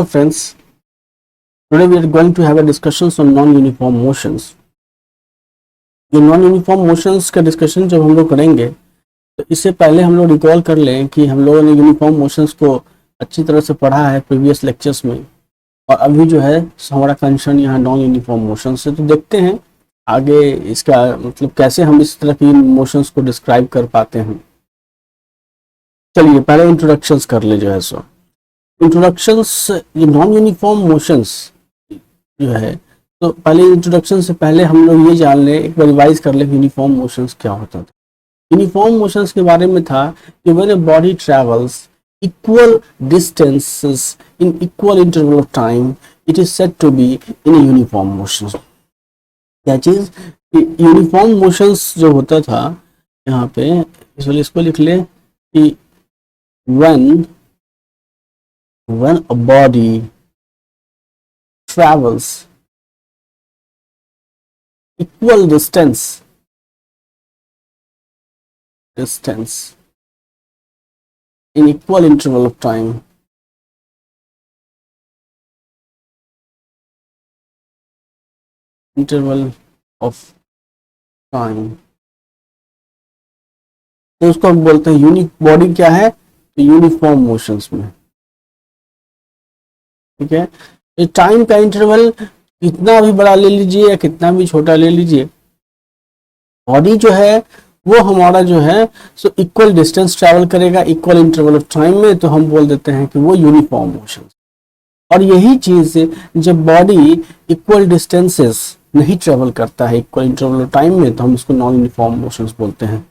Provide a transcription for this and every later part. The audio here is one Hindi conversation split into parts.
Hello friends, today we are going to have a discussions on non-uniform motions. ये non-uniform motions का डिस्कशन जब हम लोग करेंगे तो इससे पहले हम लोग रिकॉल कर लें कि हम लोगों ने यूनिफॉर्म मोशंस को अच्छी तरह से पढ़ा है प्रीवियस लेक्चर्स में, और अभी जो है हमारा कंसर्न यहाँ नॉन यूनिफॉर्म मोशन से। तो देखते हैं आगे इसका मतलब कैसे हम इस तरह की मोशंस को डिस्क्राइब कर पाते हैं। चलिए पहले इंट्रोडक्शंस कर ले जो है सो इंट्रोडक्शंस। ये नॉन यूनिफॉर्म मोशंस जो है, तो पहले इंट्रोडक्शन से पहले हम लोग ये जान ले, एक बार रिवाइज कर ले यूनिफॉर्म मोशंस क्या होता था। यूनिफॉर्म मोशंस के बारे में था कि when a body travels equal distances in equal interval of time it is said to be in a uniform motion. क्या चीज? यूनिफॉर्म मोशंस जो होता था यहाँ पे, इसको लिख ले कि when a body travels equal distance in equal interval of time तो उसको हम बोलते हैं यूनिक बॉडी। क्या है? तो यूनिफॉर्म मोशंस में, ठीक है। ये टाइम का इंटरवल कितना भी बड़ा ले लीजिए या कितना भी छोटा ले लीजिए, बॉडी जो है वो हमारा जो है सो इक्वल डिस्टेंस ट्रैवल करेगा इक्वल इंटरवल ऑफ टाइम में, तो हम बोल देते हैं कि वो यूनिफॉर्म मोशन। और यही चीज जब बॉडी इक्वल डिस्टेंसेस नहीं ट्रेवल करता है इक्वल इंटरवल ऑफ टाइम में, तो हम उसको नॉन यूनिफॉर्म मोशंस बोलते हैं।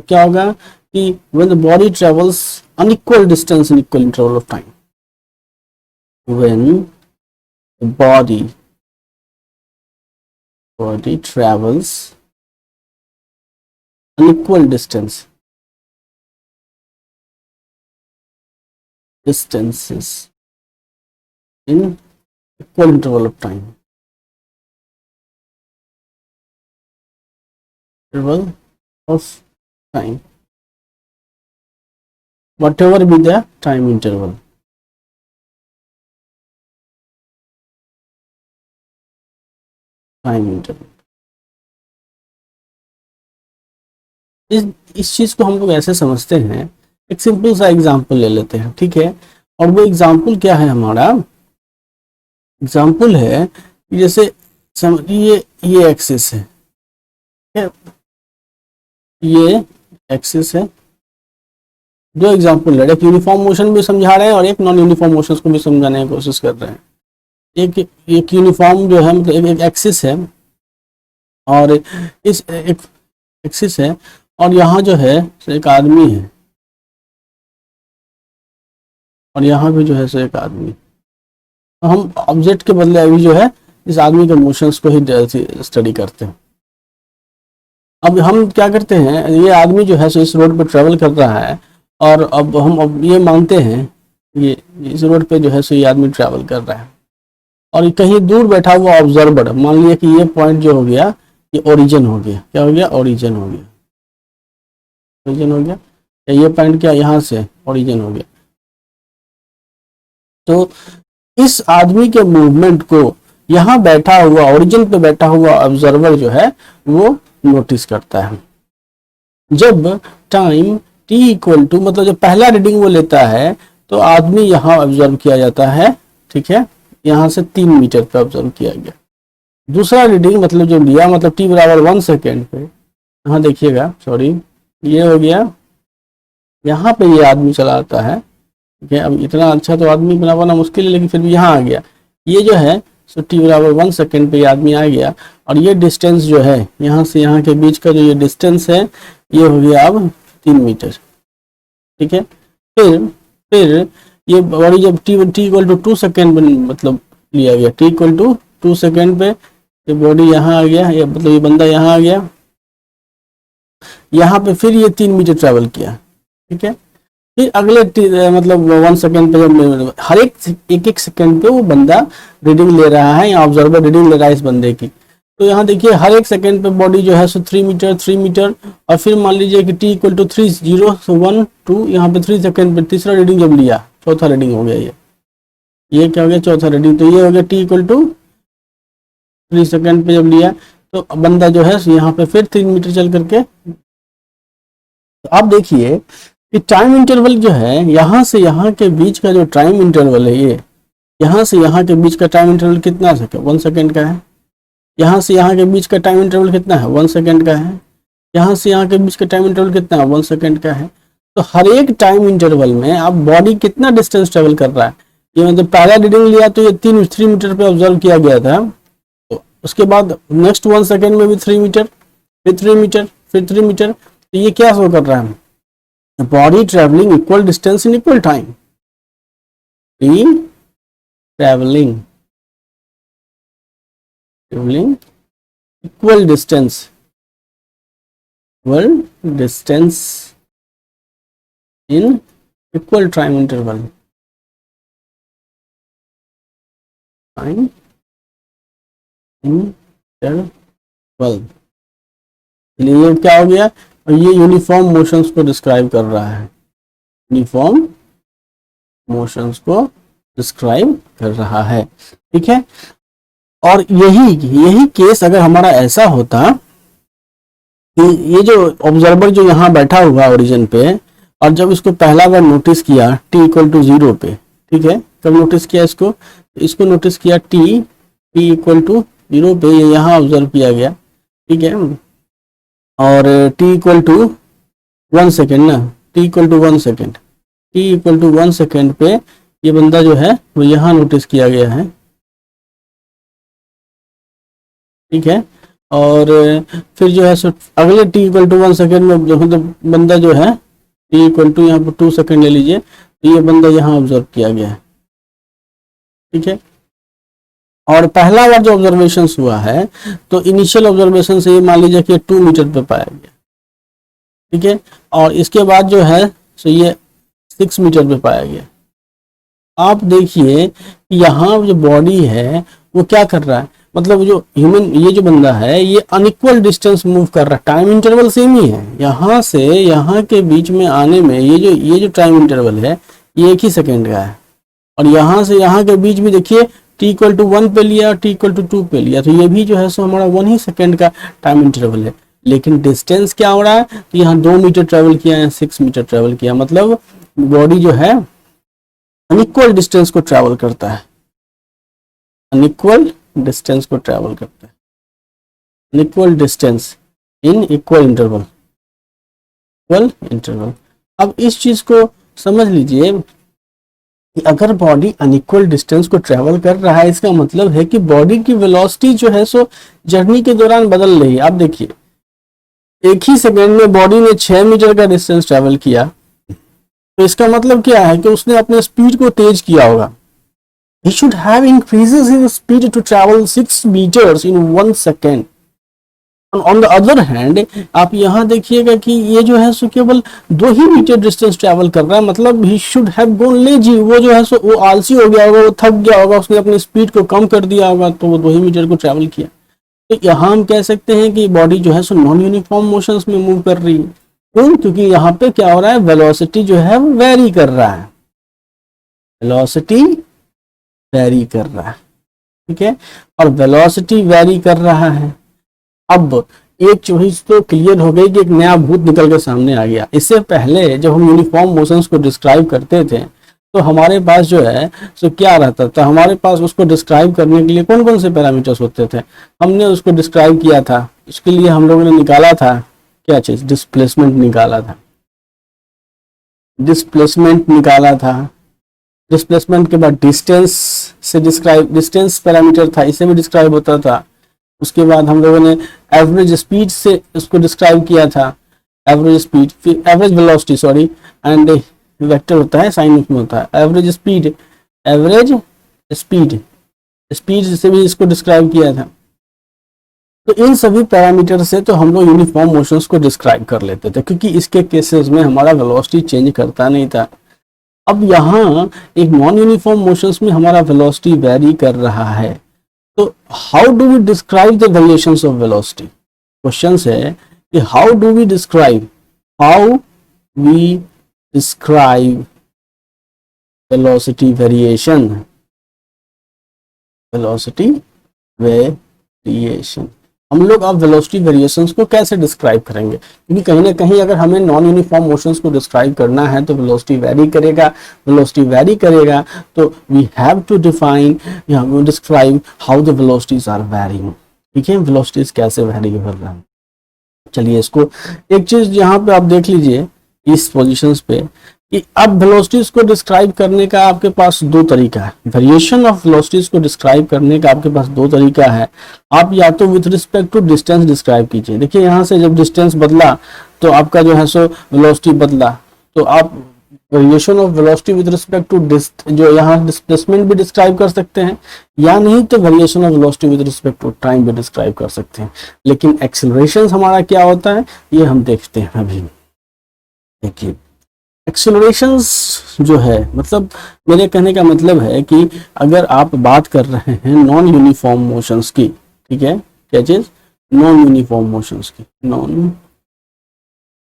क्या होगा कि when the body travels unequal distance in equal interval of time, when the body travels unequal distances in equal interval of time, whatever be the time interval, इस चीज को हम लोग ऐसे समझते हैं। एक सिंपल सा एग्जांपल ले लेते हैं, ठीक है। और वो एग्जांपल क्या है? हमारा एग्जांपल है कि जैसे ये एक्सिस है, ये एक्सिस है। दो एग्जांपल है, एक यूनिफॉर्म मोशन भी समझा रहे हैं और एक नॉन यूनिफॉर्म मोशंस को भी समझाने की कोशिश कर रहे हैं। एक यूनिफॉर्म जो है मतलब एक एक्सिस है और इस एक एक्सिस है, और यहाँ जो है एक आदमी है और यहाँ भी जो है सो एक आदमी। तो हम ऑब्जेक्ट के बदले अभी जो है इस आदमी के मोशंस को ही स्टडी करते हैं। अब हम क्या करते हैं, ये आदमी जो है सो इस रोड पे ट्रेवल कर रहा है, और अब ये मानते हैं ये इस रोड पे जो है सो ये आदमी ट्रैवल कर रहा है, और कहीं दूर बैठा हुआ ऑब्जर्वर मान लिया कि ये पॉइंट जो हो गया ये ओरिजिन हो गया। क्या हो गया? ओरिजिन हो गया। या ये पॉइंट क्या यहाँ से ओरिजिन हो गया। तो इस आदमी के मूवमेंट को यहाँ बैठा हुआ ओरिजिन पे बैठा हुआ ऑब्जर्वर जो है वो नोटिस करता है। जब टाइम t इक्वल टू मतलब जब पहला रीडिंग वो लेता है तो आदमी यहाँ ऑब्जर्व किया जाता है, ठीक है। यहाँ से 3 मीटर पे ऑब्जर्व किया गया। दूसरा रीडिंग मतलब जो लिया मतलब t बराबर 1 सेकेंड पे, यहाँ देखिएगा, सॉरी ये हो गया, यहाँ पे ये आदमी चला आता है, ठीक है। अब इतना अच्छा तो आदमी बनाना मुश्किल है, लेकिन फिर भी यहाँ आ गया। ये जो है सो t बराबर 1 सेकेंड पे ये आदमी आ गया, और ये डिस्टेंस जो है यहाँ से यहाँ के बीच का जो ये डिस्टेंस है ये हो गया अब 3 मीटर, ठीक है। फिर ये बॉडी जब t इक्वल टू 2 सेकेंड मतलब लिया गया, t इक्वल टू 2 सेकेंड पे ये बॉडी यहाँ आ गया, ये मतलब ये बंदा यहाँ आ गया, यहाँ पे फिर ये 3 मीटर ट्रैवल किया, ठीक है। फिर अगले मतलब 1 सेकेंड पे जब हर एक सेकेंड पे वो बंदा रीडिंग ले रहा है या ऑब्जर्वर रीडिंग ले रहा है इस बंदे की, तो यहाँ देखिए हर एक सेकेंड पे बॉडी जो है सो 3 मीटर, और फिर मान लीजिए कि t इक्वल टू 3 0 1 2, यहाँ पे 3 सेकेंड पे तीसरा रीडिंग जब लिया, चौथा रीडिंग हो गया ये क्या हो गया, चौथा रीडिंग। तो ये हो गया t इक्वल टू 3 सेकेंड पे जब लिया तो बंदा जो है यहाँ पे फिर 3 मीटर चल करके, तो आप देखिए कि टाइम इंटरवल जो है यहाँ से यहाँ के बीच का जो टाइम इंटरवल है, ये यहाँ से यहाँ के बीच का टाइम इंटरवल कितना है, 1 सेकेंड का है। यहाँ से यहाँ के बीच का टाइम इंटरवल कितना है, 1 सेकेंड का है। यहाँ से यहाँ के बीच का टाइम इंटरवल कितना है, 1 सेकेंड का है। तो हर एक टाइम इंटरवल में अब बॉडी कितना डिस्टेंस ट्रेवल कर रहा है, ये मतलब पहला रीडिंग लिया तो ये 3 मीटर पे ऑब्जर्व किया गया था, तो उसके बाद नेक्स्ट 1 सेकेंड में भी 3 मीटर, फिर 3 मीटर, फिर 3 मीटर। तो ये क्या शो कर रहा है, body travelling equal distance in equal time, travelling equal distance in equal time interval, time interval. ये क्या हो गया, और ये यूनिफॉर्म मोशंस को डिस्क्राइब कर रहा है, यूनिफॉर्म मोशंस को डिस्क्राइब कर रहा है, ठीक है। और यही केस अगर हमारा ऐसा होता कि ये जो ऑब्जर्वर जो यहाँ बैठा हुआ ओरिजिन पे, और जब इसको पहला बार नोटिस किया t इक्वल टू 0 पे, ठीक है, कब नोटिस किया इसको नोटिस किया t इक्वल टू 0 पे, ये यहाँ ऑब्जर्व किया गया, ठीक है। और t इक्वल टू 1 सेकेंड ना, t equal to 1 second, t equal to 1 second पे ये बंदा जो है वो यहाँ नोटिस किया गया है, ठीक है। और फिर जो है अगले t इक्वल टू 1 सेकेंड में जो मतलब बंदा जो है t इक्वल टू यहाँ पर 2 सेकेंड ले लीजिए, तो ये बंदा यहाँ ऑब्जर्व किया गया है, ठीक है। और पहला बार जो ऑब्जर्वेशन हुआ है तो इनिशियल ऑब्जर्वेशन से ये मान लीजिए कि 2 मीटर पे पाया गया, ठीक है। और इसके बाद जो है सो ये 6 मीटर पे पाया गया। आप देखिए यहाँ जो बॉडी है वो क्या कर रहा है, मतलब जो ह्यूमन ये जो बंदा है ये अनइक्वल डिस्टेंस मूव कर रहा है, टाइम इंटरवल सेम ही है, यहाँ से यहाँ के बीच में आने में ये जो टाइम इंटरवल है ये 1 ही सेकेंड का है। और यहाँ से यहाँ के बीच भी देखिए t इक्वल टू 1 पे लिया, t इक्वल टू 2 पे लिया, तो ये भी जो है सो हमारा 1 ही सेकेंड का टाइम इंटरवल है। लेकिन डिस्टेंस क्या हो रहा है, तो यहाँ 2 मीटर ट्रेवल किया है, 6 मीटर ट्रेवल किया, मतलब बॉडी जो है अनइक्वल डिस्टेंस को ट्रेवल करता है, अनइक्वल डिस्टेंस को ट्रेवल करता है, unequal distance in equal interval, equal interval. अब इस चीज को समझ लीजिए कि अगर बॉडी अनइक्वल डिस्टेंस को ट्रेवल कर रहा है, इसका मतलब है कि बॉडी की वेलोसिटी जो है सो जर्नी के दौरान बदल रही है। आप देखिए 1 ही सेकेंड में बॉडी ने 6 मीटर का डिस्टेंस ट्रेवल किया, तो इसका मतलब क्या है कि उसने अपने स्पीड को तेज किया होगा। He should have increases his speed to travel 6 meters in 1 second. On the other hand, आप यहाँ देखिएगा कि ये जो है सो केवल 2 ही मीटर डिस्टेंस ट्रैवल कर रहा है, मतलब he should have gone lazy, वो जो है सो वो आलसी हो गया होगा, वो थक गया होगा, उसने अपनी स्पीड को कम कर दिया होगा, तो वो 2 ही मीटर को ट्रैवल किया। तो यहाँ हम कह सकते हैं कि बॉडी जो है सो नॉन यूनिफॉर्म मोशंस में मूव कर रही है। क्यों? क्योंकि यहाँ पे क्या हो रहा है, वेलोसिटी जो है वो वेरी कर रहा है, वेलोसिटी वेरी कर रहा है, ठीक है। और वेलोसिटी वेरी कर रहा है। अब एक चीज तो क्लियर हो गई कि एक नया भूत निकल के सामने आ गया। इससे पहले जब हम यूनिफॉर्म मोशंस को डिस्क्राइब करते थे तो हमारे पास जो है सो क्या रहता था, हमारे पास उसको डिस्क्राइब करने के लिए कौन कौन से पैरामीटर्स होते थे, हमने उसको डिस्क्राइब किया था। उसके लिए हम लोगों ने निकाला था क्या चीज, डिस्प्लेसमेंट निकाला था, डिस्प्लेसमेंट निकाला था। डिस्प्लेसमेंट के बाद डिस्टेंस से डिस्टेंस पैरामीटर था, इससे भी डिस्क्राइब होता था। उसके बाद हम लोगों ने एवरेज स्पीड से उसको डिस्क्राइब किया था, एवरेज स्पीड, फिर average velocity sorry, and vector होता है, साइन उसमें होता है, average speed, average speed, speed से भी इसको डिस्क्राइब किया था। तो इन सभी पैरामीटर से तो हम लोग यूनिफॉर्म मोशंस को डिस्क्राइब कर लेते थे, क्योंकि इसके केसेस में हमारा वेलोसिटी चेंज करता नहीं था। अब यहाँ एक नॉन यूनिफॉर्म मोशंस में हमारा वेलोसिटी वेरी कर रहा है, तो how do we describe the variations of velocity. Question है कि how do we describe velocity variation. Velocity variation. हम लोग अब वेलोसिटी वेरिएशंस को कैसे डिस्क्राइब करेंगे, क्योंकि कहीं ना कहीं अगर हमें नॉन यूनिफॉर्म मोशंस को डिस्क्राइब करना है तो वेलोसिटी वेरी करेगा, वेलोसिटी वेरी करेगा, तो we have to define describe how the velocities are varying. ठीक है, वेलोसिटीज कैसे वेरी कर रहा है। चलिए इसको एक चीज यहाँ पे आप देख लीजिए इस पोजीशंस पे कि अब वेलोसिटीज को डिस्क्राइब करने का आपके पास दो तरीका है। वेरिएशन ऑफ वेलोसिटीज को डिस्क्राइब करने का आपके पास दो तरीका है। आप या तो with respect to distance describe कीजिए। देखिए यहाँ से जब डिस्टेंस बदला तो आपका जो है सो वेलोसिटी बदला, तो आप variation of velocity with respect to जो यहाँ डिस्प्लेसमेंट भी डिस्क्राइब कर सकते हैं, या नहीं तो variation of velocity with respect to time भी डिस्क्राइब कर सकते हैं। लेकिन एक्सेलरेशन हमारा क्या होता है ये हम देखते हैं अभी। देखिए एक्सेलरेशंस जो है, मतलब मेरे कहने का मतलब है कि अगर आप बात कर रहे हैं नॉन यूनिफॉर्म मोशंस की, ठीक है, क्या चीज, नॉन यूनिफॉर्म मोशंस की, नॉन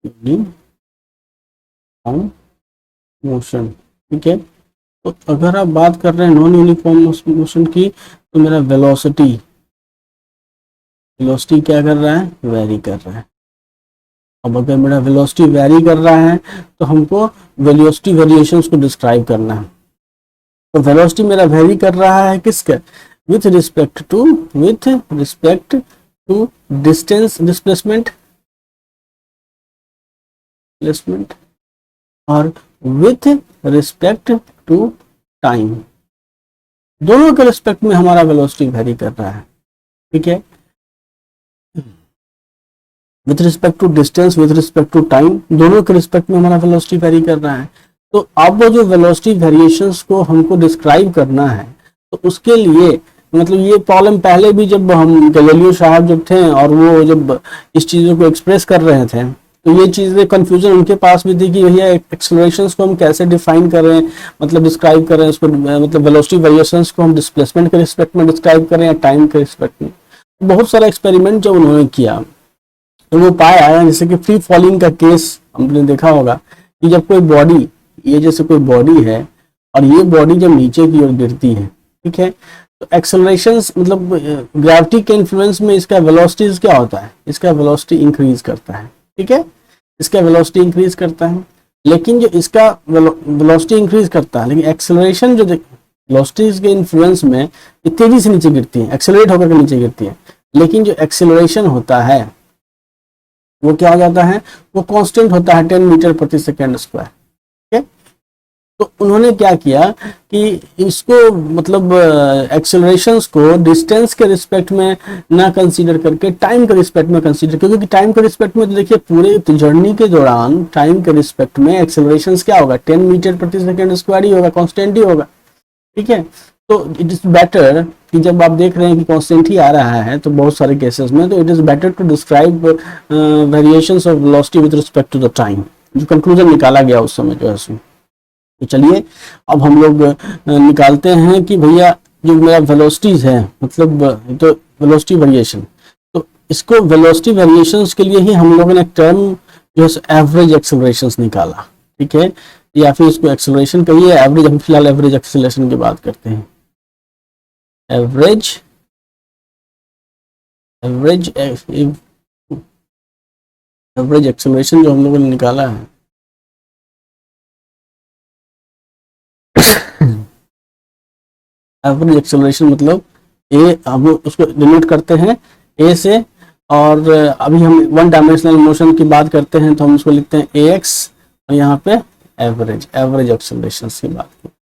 यूनिफॉर्म मोशन, ठीक है। तो अगर आप बात कर रहे हैं नॉन यूनिफॉर्म मोशन की, तो मेरा वेलोसिटी क्या कर रहा है, वेरी कर रहा है। अब अगर मेरा वेलोसिटी वेरी कर रहा है तो हमको वेलोसिटी वेरिएशंस को डिस्क्राइब करना है। तो वेलोसिटी मेरा वेरी कर रहा है किसके, with respect to distance displacement और विथ रिस्पेक्ट टू टाइम, दोनों के रिस्पेक्ट में हमारा वेलोसिटी वेरी कर रहा है। ठीक है, with respect to distance, with respect to time, दोनों के रिस्पेक्ट में हमारा वेलोसिटी वेरी कर रहा है। तो अब वो जो वेलोसिटी वेरिएशंस को हमको डिस्क्राइब करना है, तो उसके लिए मतलब ये प्रॉब्लम पहले भी जब हम गैलीलियो साहब जब थे और वो जब इस चीज़ों को एक्सप्रेस कर रहे थे, तो ये चीज़ें कंफ्यूजन उनके पास भी थी कि भैया एक्सेलरेशंस को हम कैसे डिफाइन कर रहे हैं, मतलब डिस्क्राइब कर रहे हैं उसको, मतलब वेलोसिटी वेरिएशंस को हम डिस्प्लेसमेंट के रिस्पेक्ट में डिस्क्राइब कर रहे हैं, टाइम के रिस्पेक्ट में। बहुत सारा एक्सपेरिमेंट जब उन्होंने किया तो वो पाया, जैसे कि फ्री फॉलिंग का केस हमने देखा होगा कि जब कोई बॉडी, ये जैसे कोई बॉडी है और ये बॉडी जब नीचे की ओर गिरती है, ठीक है, तो एक्सेलरेशंस मतलब ग्रेविटी के इन्फ्लुएंस में इसका वेलोसिटी क्या होता है, इसका वेलोसिटी इंक्रीज करता है। ठीक है, इसका वेलोसिटी इंक्रीज करता है, लेकिन जो इसका वेलोसिटी इंक्रीज करता है, लेकिन एक्सेलरेशन जो वेलोसिटी के इन्फ्लुएंस में ये तेजी से नीचे गिरती है, एक्सेलरेट होकर नीचे गिरती है, लेकिन जो एक्सेलरेशन होता है वो क्या हो जाता है, वो कांस्टेंट होता है 10 मीटर प्रति सेकेंड स्क्वायर। ठीक है, तो उन्होंने क्या किया कि इसको मतलब एक्सेलरेशंस को डिस्टेंस के रिस्पेक्ट में ना कंसीडर करके टाइम के रिस्पेक्ट में कंसीडर, क्योंकि टाइम के रिस्पेक्ट में तो देखिए पूरे जर्नी के दौरान टाइम के रिस्पेक्ट में एक्सेलरेशंस क्या होगा, 10 मीटर प्रति सेकेंड स्क्वायर ही होगा, कांस्टेंट ही होगा। ठीक है, तो इट इज बेटर कि जब आप देख रहे हैं कि कांस्टेंट ही आ रहा है तो बहुत सारे केसेस में, तो it is better to describe variations of velocity with respect to the time, जो कंक्लूजन निकाला गया उस समय जो है। तो चलिए अब हम लोग निकालते हैं कि भैया जो मेरा वेलोसिटीज है, मतलब तो वेलोसिटी वेरिएशन, तो इसको वेलोसिटी वेरिएशंस के लिए ही हम लोगों ने टर्म जो है एवरेज एक्सेलरेशंस निकाला। ठीक है, या फिर इसको एक्सेलरेशन कहिए, एवरेज, हम फिलहाल एवरेज एक्सेलरेशन की बात करते हैं। एवरेज एक्सेलरेशन जो हम लोगों ने निकाला है, एवरेज एक्सेलरेशन मतलब ए, हम उसको डिनोट करते हैं ए से, और अभी हम वन डायमेंशनल मोशन की बात करते हैं तो हम उसको लिखते हैं ए एक्स, और यहाँ पे एवरेज एक्सेलरेशन की बात करते हैं।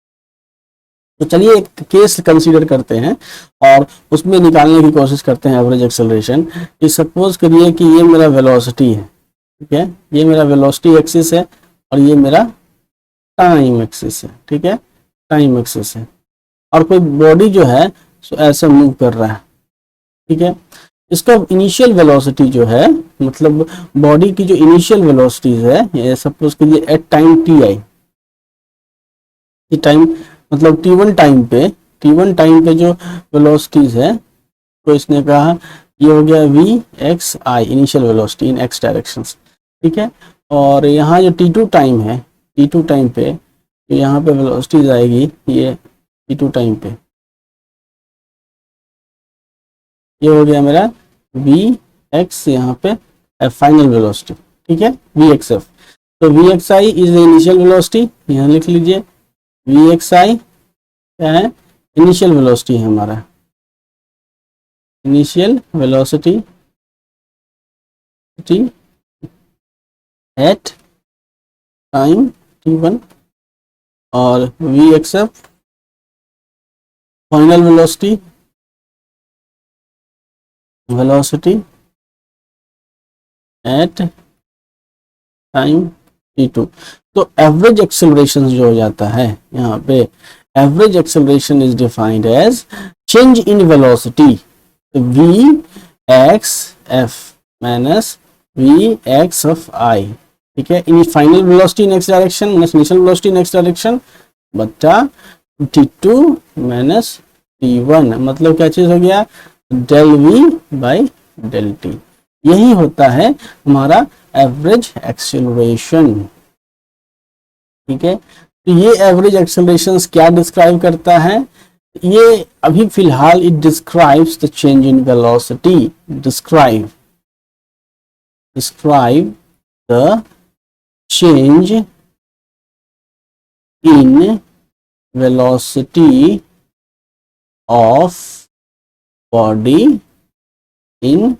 तो चलिए एक केस कंसीडर करते हैं और उसमें निकालने की कोशिश करते हैं एवरेज एक्सेलरेशन। कि सपोज करिए कि ये मेरा वेलोसिटी है, ठीक है, ये मेरा वेलोसिटी एक्सिस है और ये मेरा टाइम एक्सिस है। ठीक है, टाइम एक्सिस है, और कोई बॉडी जो है सो ऐसे मूव कर रहा है। ठीक है, इसका इनिशियल वेलोसिटी जो है, मतलब बॉडी की जो इनिशियल वेलोसिटीज है, ये सपोज करिए at time T I, time मतलब t1 टाइम पे जो वेलोसिटीज है, तो इसने कहा ये हो गया V x I, initial velocity in X directions. ठीक है, और यहाँ जो t2 टाइम है, t2 टाइम पे तो यहाँ पे वेलोसिटीज आएगी ये t2 टाइम पे, ये हो गया मेरा वी एक्स, यहाँ पे फाइनल वेलोसिटी, ठीक है, वी एक्स एफ। तो we x I is the initial velocity, यहाँ लिख लीजिए वी एक्स आई क्या है, इनिशियल वेलोसिटी है हमारा, initial velocity at time t1, और V x F final velocity at time t2। तो एवरेज एक्सेलरेशन जो हो जाता है यहाँ पे, average acceleration is defined as change in velocity v x f minus v x of i, ठीक है, in final velocity next direction minus initial velocity next direction बटा t2 माइनस t1, मतलब क्या चीज हो गया, del we by del t. यही होता है हमारा एवरेज एक्सेलरेशन, ठीक है। तो ये एवरेज एक्सेलरेशन क्या डिस्क्राइब करता है, ये अभी फिलहाल it describes the change in velocity, describe the change in velocity of body in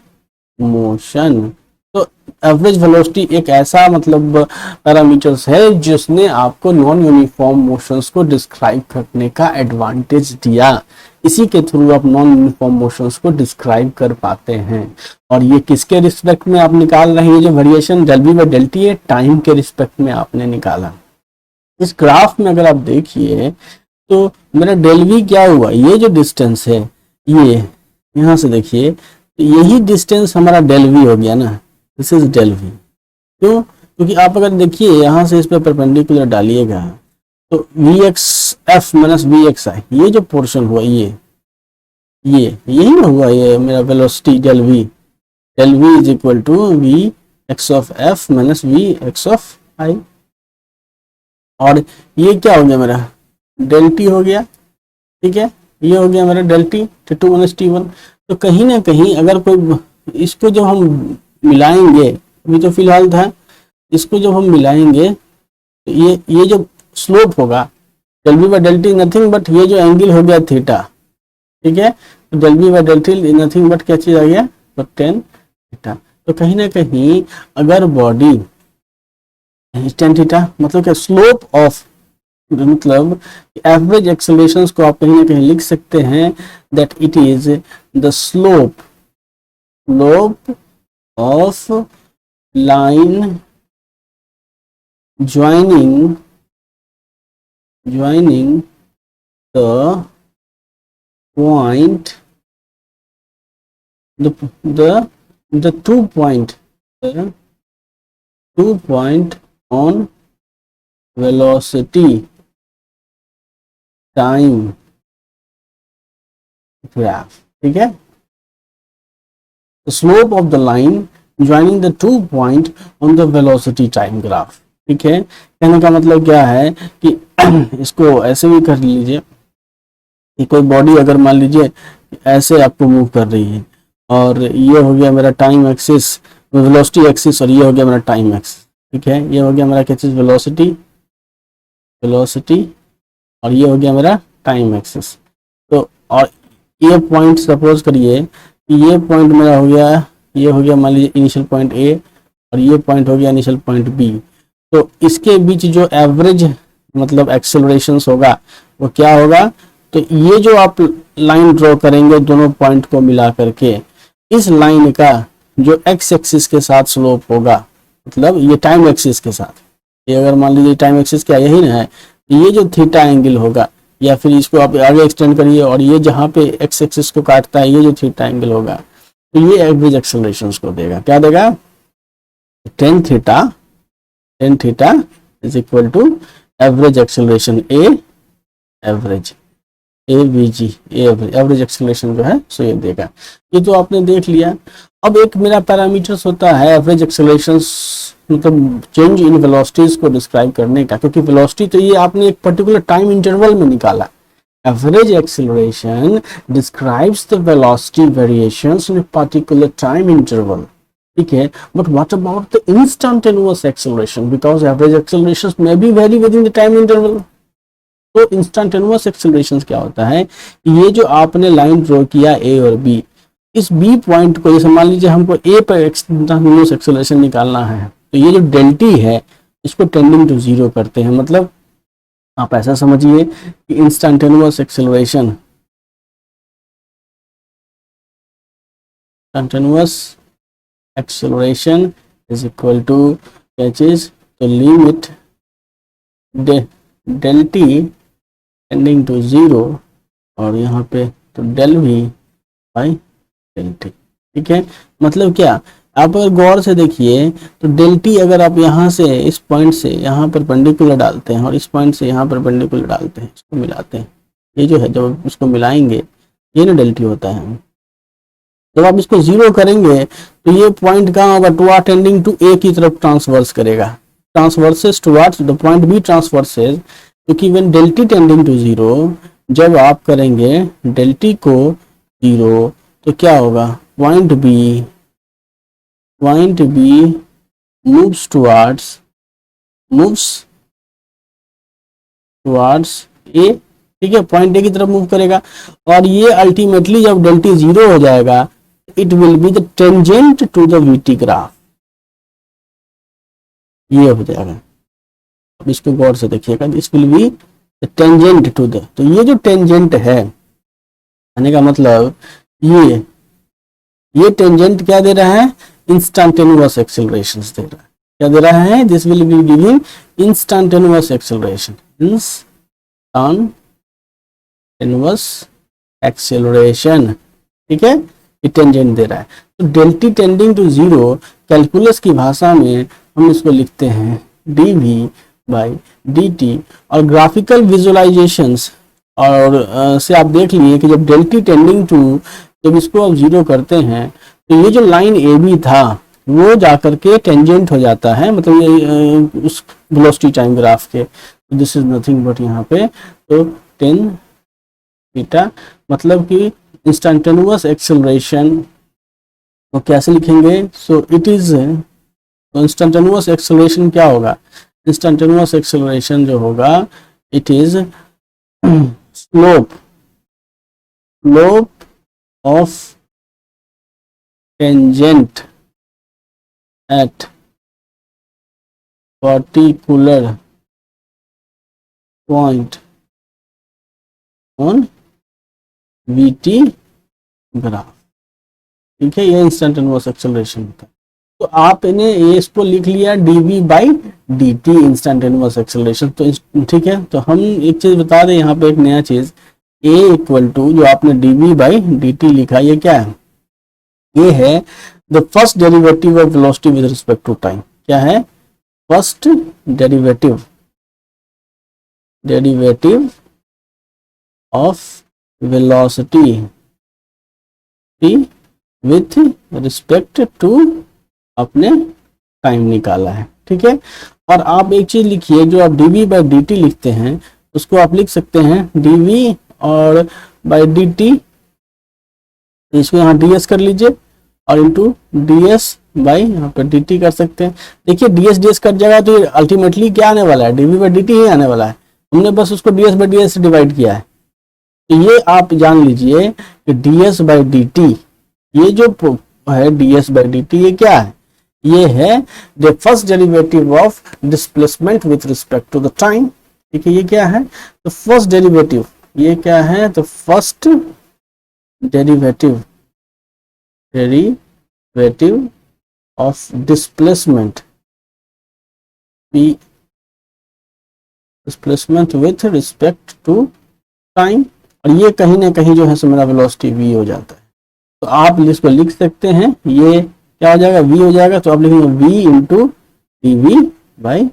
motion. तो एवरेज वेलोसिटी एक ऐसा मतलब पैरामीटर्स है जिसने आपको नॉन यूनिफॉर्म मोशंस को डिस्क्राइब करने का एडवांटेज दिया, इसी के थ्रू आप नॉन यूनिफॉर्म मोशंस को डिस्क्राइब कर पाते हैं। और ये किसके रिस्पेक्ट में आप निकाल रहे हैं, जो variation del we by del T है, टाइम के रिस्पेक्ट में आपने निकाला। इस ग्राफ में अगर आप देखिए तो मेरा डेल वी क्या हुआ, ये जो डिस्टेंस है, ये यहाँ से देखिए, तो यही डिस्टेंस हमारा डेल वी हो गया ना, दिस इज डेल वी। क्यों, क्योंकि आप अगर देखिए यहाँ से इस पर परपेंडिकुलर डालिएगा तो we x f minus v x i, ये जो पोर्शन हुआ ये यही ना हुआ, ये मेरा velocity del v is equal to v x of f minus v x of i. और ये क्या हो गया मेरा डेल टी हो गया, ठीक है, ये हो गया मेरा del T t2 minus t1। तो कहीं ना कहीं अगर कोई इसको जब हम मिलाएंगे, अभी तो फिलहाल था, इसको जब हम मिलाएंगे तो ये जो स्लोप होगा del we by del T nothing but ये जो एंगल हो गया थीटा, ठीक है, तो del we by del T nothing but क्या चीज आ गया, तो टेन थीटा। तो कहीं ना कहीं अगर बॉडी टेन थीटा मतलब क्या, स्लोप ऑफ, मतलब एवरेज एक्सेलरेशंस को आप कहीं ना कहीं लिख सकते हैं that it is the slope of line joining the point the 2 point on velocity time graph, ठीक है, slope of the line joining the 2 point on the velocity time graph, ठीक है। कहने का मतलब क्या है कि इसको ऐसे भी कर लीजिए कि कोई बॉडी अगर मान लीजिए ऐसे आपको मूव कर रही है, और ये हो गया मेरा टाइम एक्सिस, वेलोसिटी एक्सिस, और ये हो गया मेरा टाइम एक्सिस, ठीक है, ये हो गया मेरा क्या चीज, वेलोसिटी, और ये हो गया मेरा टाइम एक्सिस। तो और ये पॉइंट सपोज करिए कि ये पॉइंट मेरा हो गया, ये हो गया मान लीजिए इनिशियल पॉइंट ए, और ये पॉइंट हो गया इनिशियल पॉइंट बी। तो इसके बीच जो एवरेज मतलब एक्सेलरेशंस होगा वो क्या होगा, तो ये जो आप लाइन ड्रॉ करेंगे दोनों पॉइंट को मिला करके, इस लाइन का जो एक्स एक्सिस के साथ स्लोप होगा, मतलब ये टाइम एक्सिस के साथ, ये अगर मान लीजिए टाइम एक्सिस क्या यही ना है, ये जो थीटा एंगल होगा, या फिर इसको आप आगे एक्सटेंड करिए और ये जहाँ पे एक्स एक्सिस को काटता है ये जो थीटा एंगल होगा, तो ये एवरेज एक्सेलरेशंस को देगा, क्या देगा, tan theta is equal to average acceleration average average acceleration जो है सो ये देगा। ये तो आपने देख लिया। अब एक मेरा पैरामीटर्स होता है एवरेज एक्सेलरेशंस, मतलब चेंज इन वेलोसिटीज को डिस्क्राइब करने का, क्योंकि वेलोसिटी तो ये आपने एक पर्टिकुलर टाइम इंटरवल में निकाला, Average acceleration describes the velocity variations in a particular time interval. ठीक है, but what about the instantaneous acceleration? Because average accelerations may be vary within the time interval. तो इंस्टेंटेनियस एक्सेलरेशन क्या होता है? ये जो आपने लाइन ड्रॉ किया ए और बी, इस बी पॉइंट को, जैसे मान लीजिए हमको ए पर इंस्टेंटेनियस एक्सेलरेशन निकालना है, तो ये जो डेल टी है इसको टेंडिंग टू जीरो करते हैं। मतलब आप ऐसा समझिए कि instantaneous acceleration is equal to क्या चीज? तो limit del T tending to zero, और यहाँ पे तो del we by del T. ठीक है, मतलब क्या, आप अगर गौर से देखिए तो डेल टी अगर आप यहाँ से इस पॉइंट से यहाँ परपेंडिकुलर डालते हैं और इस पॉइंट से यहाँ परपेंडिकुलर डालते हैं, इसको मिलाते हैं, ये जो है जब इसको मिलाएंगे ये ना डेल टी होता है। जब आप इसको जीरो करेंगे तो ये पॉइंट कहाँ होगा? Two are tending to A की तरफ ट्रांसवर्स करेगा, transverses towards the point B transverses, क्योंकि when del T tending to zero, जब आप करेंगे डेल टी को जीरो तो क्या होगा? Point B moves towards A. ठीक है, पॉइंट ए की तरफ मूव करेगा, और ये अल्टीमेटली जब डेल टी जीरो हो जाएगा, it will be the tangent to the VT graph, ये हो जाएगा। अब इसको गौर से देखिएगा, this will be the tangent to the, तो ये जो टेंजेंट है, कहने का मतलब ये टेंजेंट क्या दे रहा है? इंस्टेंटेनियस एक्सेलरेशन दे रहा है। क्या दे रहा है? This will be giving instantaneous acceleration, instantaneous acceleration. ठीक है, ये टेंजेंट दे रहा है। तो del T tending to zero, calculus की भाषा में हम इसको लिखते हैं dv बाई dt, और ग्राफिकल विजुअलाइजेशंस और से आप देख लिए कि जब डेल टी टेंडिंग टू, जब इसको आप जीरो करते हैं तो ये जो लाइन ए बी था वो जाकर के टेंजेंट हो जाता है, मतलब ये उस वेलोसिटी टाइम ग्राफ के। दिस इज नथिंग बट यहाँ पे तो टेन थीटा, मतलब कि इंस्टेंटेनियस एक्सेलरेशन को कैसे लिखेंगे? So it is, instantaneous acceleration क्या होगा? इंस्टेंटेनियस एक्सेलरेशन जो होगा, it is slope of tangent at particular point on VT graph. ठीक है, ये इंस्टेंटेनियस एक्सेलरेशन होता है। तो आप इन्हें ये इसको लिख लिया dv by dt, instantaneous acceleration. तो ठीक है, तो हम एक चीज बता दें यहाँ पे, एक नया चीज, a इक्वल टू जो आपने dv बाई dt लिखा, ये क्या है? ये है the first derivative of velocity with respect to time. क्या है? First derivative of velocity with respect to आपने टाइम निकाला है। ठीक है, और आप एक चीज लिखिए, जो आप dv बाई dt लिखते हैं उसको आप लिख सकते हैं dv और बाई dt, इसको यहाँ ds कर लीजिए, और इंटू ds बाई यहाँ पर dt कर सकते हैं। देखिए ds कट जाएगा तो अल्टीमेटली क्या आने वाला है? dv बाई dt ही आने वाला है, हमने बस उसको ds बाई ds से डिवाइड किया है। तो ये आप जान लीजिए कि ds बाई dt, ये जो है ds बाई dt, ये क्या है? ये है the first derivative of displacement with respect to the time. ठीक है, ये क्या है? तो फर्स्ट डेरिवेटिव, ये क्या है? तो first derivative of displacement with respect to time, और ये कहीं ना कहीं जो है सो मेरा वेलोसिटी v हो जाता है। तो आप इसको लिख सकते हैं, ये क्या हो जाएगा? v हो जाएगा, तो आप लिखेंगे v into dv by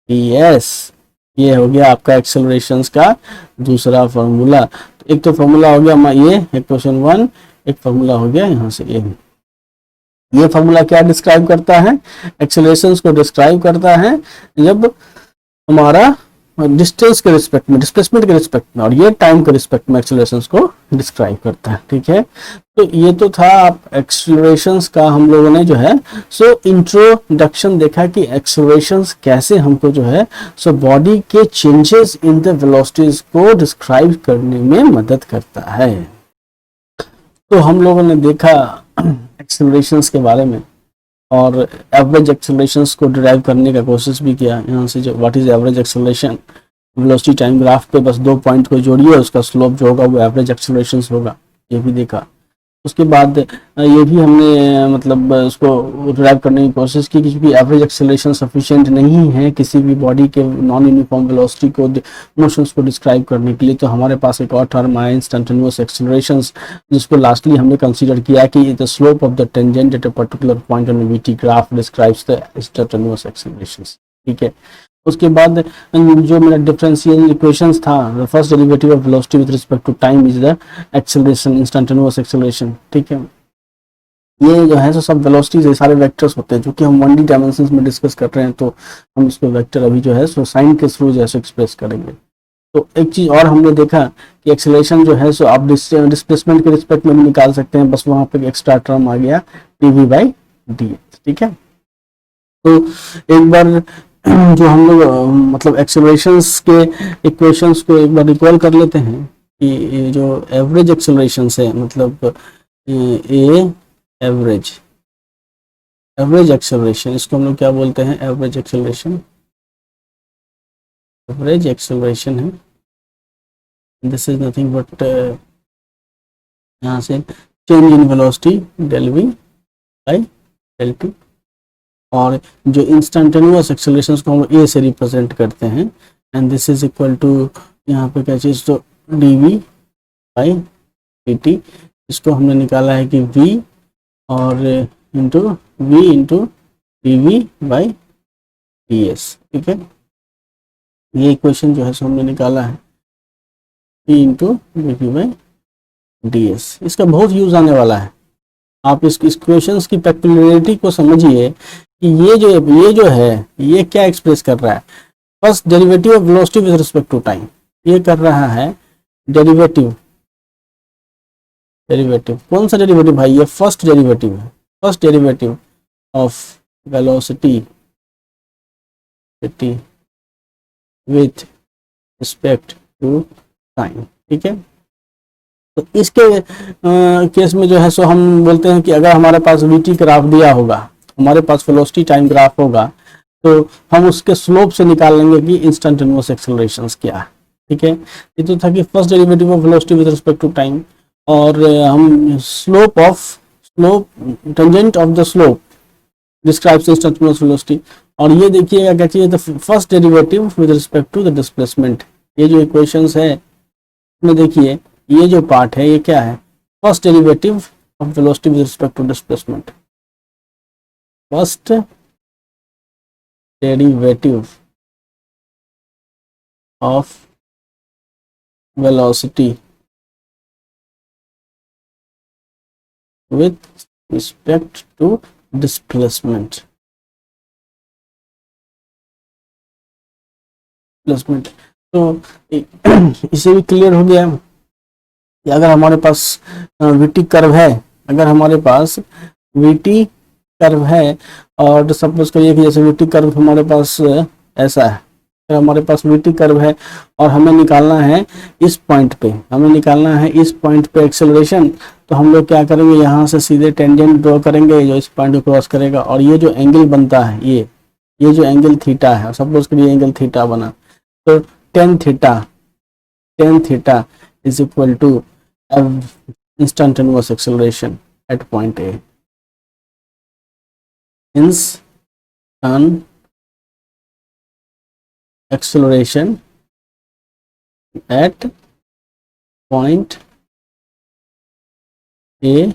ds। ये हो गया आपका एक्सेलरेशंस का दूसरा फॉर्मूला। तो एक तो फॉर्मूला हो गया ये इक्वेशन 1, एक फॉर्मूला हो गया यहाँ से ये फॉर्मूला क्या डिस्क्राइब करता है? एक्सेलरेशंस को डिस्क्राइब करता है। जब हमारा डिस्टेंस के रिस्पेक्ट में, डिस्प्लेसमेंट के रिस्पेक्ट में, और ये टाइम के रिस्पेक्ट में एक्सेलरेशंस को डिस्क्राइब करता है। ठीक है, तो ये तो था आप एक्सेलरेशंस का हम लोगों ने जो है सो इंट्रोडक्शन देखा कि एक्सेलरेशंस कैसे हमको जो है सो बॉडी के चेंजेस इन द वेलोसिटीज को डिस्क्राइब करने में मदद करता है। तो हम लोगों ने देखा एक्सेलरेशंस के बारे में और एवरेज एक्सेलरेशंस को डिराइव करने का कोशिश भी किया। यहाँ से जो what is average acceleration, velocity time graph पे बस 2 पॉइंट को जोड़िए, उसका स्लोप जो होगा वो एवरेज एक्सेलरेशंस होगा, ये भी देखा। उसके बाद ये भी हमने मतलब उसको डिराइव करने की कोशिश की क्योंकि एवरेज एक्सेलरेशन सफिशिएंट नहीं है किसी भी बॉडी के नॉन यूनिफॉर्म वेलोसिटी को मोशंस को डिस्क्राइब करने के लिए। तो हमारे पास एक और टर्म है इंस्टेंटेनियस एक्सेलरेशंस, जिसको लास्टली हमने कंसीडर किया कि the slope of the tangent at a particular point on VT graph describes the instantaneous accelerations. ठीक है, उसके बाद जो मेरा डिफरेंशियल इक्वेशंस था, first derivative of velocity with respect to time is the acceleration, instantaneous acceleration. ठीक है, ये जो है तो सब वेलोसिटीज है, सारे वेक्टर्स होते हैं जो कि हम 1D डायमेंशंस में डिस्कस कर रहे हैं, तो हम इसको वेक्टर अभी जो है सो साइन के थ्रू जैसे एक्सप्रेस करेंगे। तो एक चीज और हमने देखा कि एक्सेलरेशन जो है सो आप डिस्प्लेसमेंट के रिस्पेक्ट में भी निकाल सकते हैं, बस वहां पे एक्स्ट्रा टर्म आ गया dv/dx। ठीक है, तो एक बार जो हम लोग मतलब एक्सेलरेशंस के इक्वेशंस को एक बार रिकॉल कर लेते हैं कि ये जो एवरेज एक्सेलरेशंस है, मतलब ए एवरेज एक्सेलरेशन, इसको हम लोग क्या बोलते हैं, एवरेज एक्सेलरेशन है। दिस इज नथिंग बट यहाँ से change in velocity del v by del t, और जो इंस्टेंटेनियस एक्सेलरेशन को हम ए से रिप्रेजेंट करते हैं, and this is equal to यहाँ पे क्या चीज, तो dv/dt, इसको हमने निकाला है कि v और इंटू dv/ds। ठीक है, ये इक्वेशन जो है सो हमने निकाला है v इंटू dv/ds। इसका बहुत यूज आने वाला है, आप इस इक्वेशंस की पेक्युलरिटी को समझिए कि ये जो है ये क्या एक्सप्रेस कर रहा है। First derivative of velocity with respect to time, ये कर रहा है डेरिवेटिव कौन सा डेरिवेटिव भाई, ये फर्स्ट डेरिवेटिव है, first derivative of velocity with respect to time. ठीक है, तो इसके केस में जो है सो हम बोलते हैं कि अगर हमारे पास वीटी ग्राफ दिया होगा, हमारे पास वेलोसिटी टाइम ग्राफ होगा, तो हम उसके स्लोप से निकाल लेंगे कि इंस्टेंटेनियस एक्सेलरेशंस क्या है। ठीक है, ये तो था कि first derivative of velocity with respect to time, और हम slope tangent of the slope describes instantaneous velocity, और ये देखिएगा क्या चाहिए, the first derivative with respect to the displacement. ये जो इक्वेशंस है इसमें देखिए ये जो पार्ट है ये क्या है, first derivative of velocity with respect to displacement, first derivative of velocity with respect to displacement. तो इसे भी क्लियर हो गया कि अगर हमारे पास वीटी कर्व है, और सपोज करिए कि जैसे वीटी कर्व हमारे पास ऐसा है, अगर हमारे पास वीटी कर्व है और हमें निकालना है इस पॉइंट पे, एक्सेलरेशन, तो हम लोग क्या करेंगे, यहाँ से सीधे टेंजेंट ड्रॉ करेंगे जो इस पॉइंट को क्रॉस करेगा, और ये जो एंगल बनता है ये जो एंगल थीटा है, सपोज करिए एंगल थीटा बना, तो tan theta is equal to instantaneous acceleration at point A. Instant acceleration at point A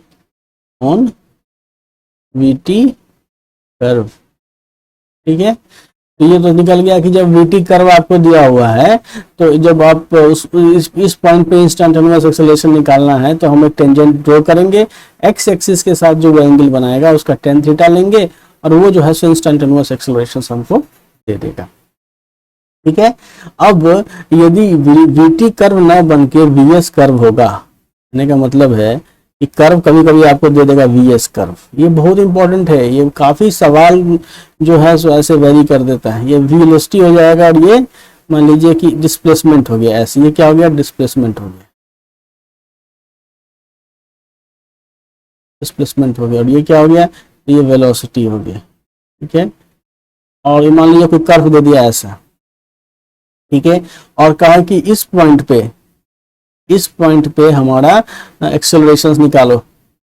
on VT curve। ठीक है, तो ये तो निकल गया कि जब वीटी कर्व आपको दिया हुआ है, तो जब आप इस पॉइंट पे इंस्टेंटेनियस एक्सेलरेशन निकालना है, तो हम एक टेंजेंट ड्रॉ करेंगे, एक्स एक्सिस के साथ जो एंगल बनाएगा उसका टेन थीटा लेंगे, और वो जो है सो इंस्टेंटेनियस एक्सेलरेशन हमको दे देगा। ठीक है। अब यदि वीटी कर्व न बन के वीएस कर्व होगा, कहने का मतलब है कि कर्व कभी कभी आपको दे देगा वीएस कर्व। ये बहुत इंपॉर्टेंट है, ये काफी सवाल जो है सो ऐसे वेरी कर देता है। ये वेलोसिटी हो जाएगा और ये मान लीजिए कि डिस्प्लेसमेंट हो गया ऐसे, ये क्या हो गया, डिस्प्लेसमेंट हो गया, डिस्प्लेसमेंट हो गया, और ये क्या हो गया, ये वेलोसिटी हो गया। ठीक है, और ये मान लीजिए कोई कर्व दे दिया ऐसा, ठीक है, और कहा कि इस पॉइंट पे हमारा एक्सेलरेशन निकालो,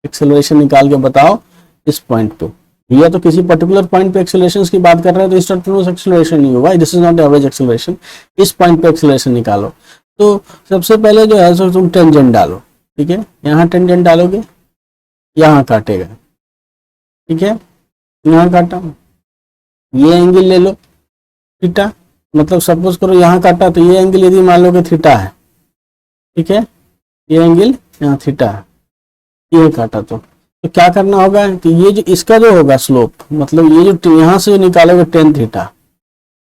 एक्सेलरेशन निकाल के बताओ इस पॉइंट पे। या तो किसी पर्टिकुलर पॉइंट पे एक्सेलरेशन की बात कर रहे हैं तो इंस्टेंटेनियस एक्सेलरेशन नहीं होगा, this is not average acceleration. इस पॉइंट पे एक्सेलरेशन निकालो, तो सबसे पहले जो है सो तुम टेंजेंट डालो। ठीक है, यहाँ टेंजेंट डालोगे, यहाँ काटेगा, ठीक है, यहाँ काटा, ये एंगल ले लो थीटा, मतलब सपोज करो यहाँ काटा तो ये एंगल यदि मान लो कि थीटा है, ठीक है, ये एंगल यहाँ थीटा है, ये काटा तो क्या करना होगा कि ये जो इसका जो होगा स्लोप, मतलब ये जो यहाँ से निकालोगे टेन थीटा,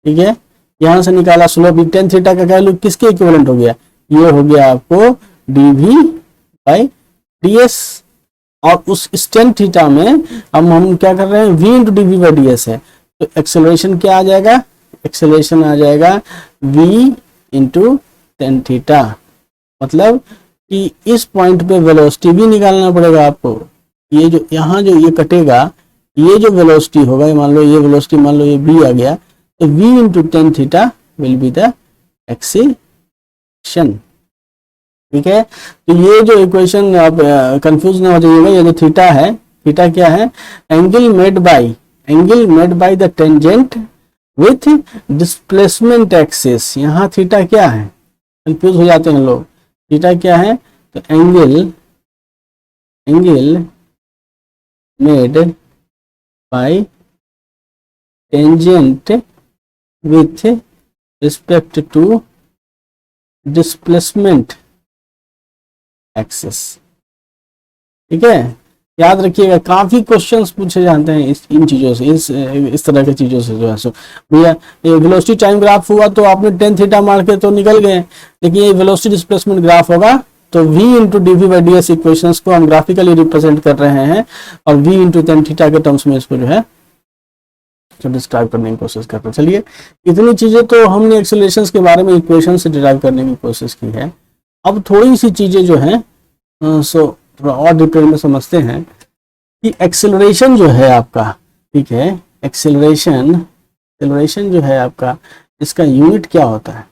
ठीक है, यहाँ से निकाला स्लोप, ये टेन थीटा का वैल्यू किसके इक्विवेलेंट हो गया, ये हो गया आपको dv बाई ds, और उस टेन थीटा में हम क्या कर रहे हैं, v into D we by D S है, तो एक्सेलरेशन क्या आ जाएगा, एक्सेलरेशन आ जाएगा v इंटू टेन थीटा। मतलब कि इस पॉइंट पे वेलोसिटी भी निकालना पड़ेगा आपको, ये जो यहाँ जो ये कटेगा, ये जो वेलोसिटी होगा, मान लो ये वेलोसिटी मान लो ये v आ गया, तो v into tan theta will be the acceleration. ठीक है, तो ये जो इक्वेशन आप कंफ्यूज ना हो जाइएगा, ये जो थीटा है, थीटा क्या है, angle made by the tangent with displacement axis. यहाँ थीटा क्या है, कंफ्यूज हो जाते हैं लोग, थीटा क्या है, तो angle made by tangent with respect to displacement axis. ठीक है, याद रखिएगा, काफी क्वेश्चंस पूछे जाते हैं इन चीजों से, इस तरह की चीजों से जो है सो। भैया ये वेलोसिटी टाइम ग्राफ हुआ तो आपने टेन थीटा मार के तो निकल गए, लेकिन ये वेलोसिटी डिस्प्लेसमेंट ग्राफ होगा तो v into D we by D S equations को हम ग्राफिकली रिप्रेजेंट कर रहे हैं, और v इंटू टेन थीटा के टर्म्स में इसको जो है डिस्क्राइब करने की कोशिश करते हैं। चलिए, इतनी चीजें तो हमने एक्सेलरेशन के बारे में इक्वेशन से डिराइव करने की कोशिश की है। अब थोड़ी सी चीजें जो है सो थोड़ा और डिटेल में समझते हैं कि एक्सेलरेशन जो है आपका, ठीक है, एक्सेलरेशन जो है आपका, इसका यूनिट क्या होता है,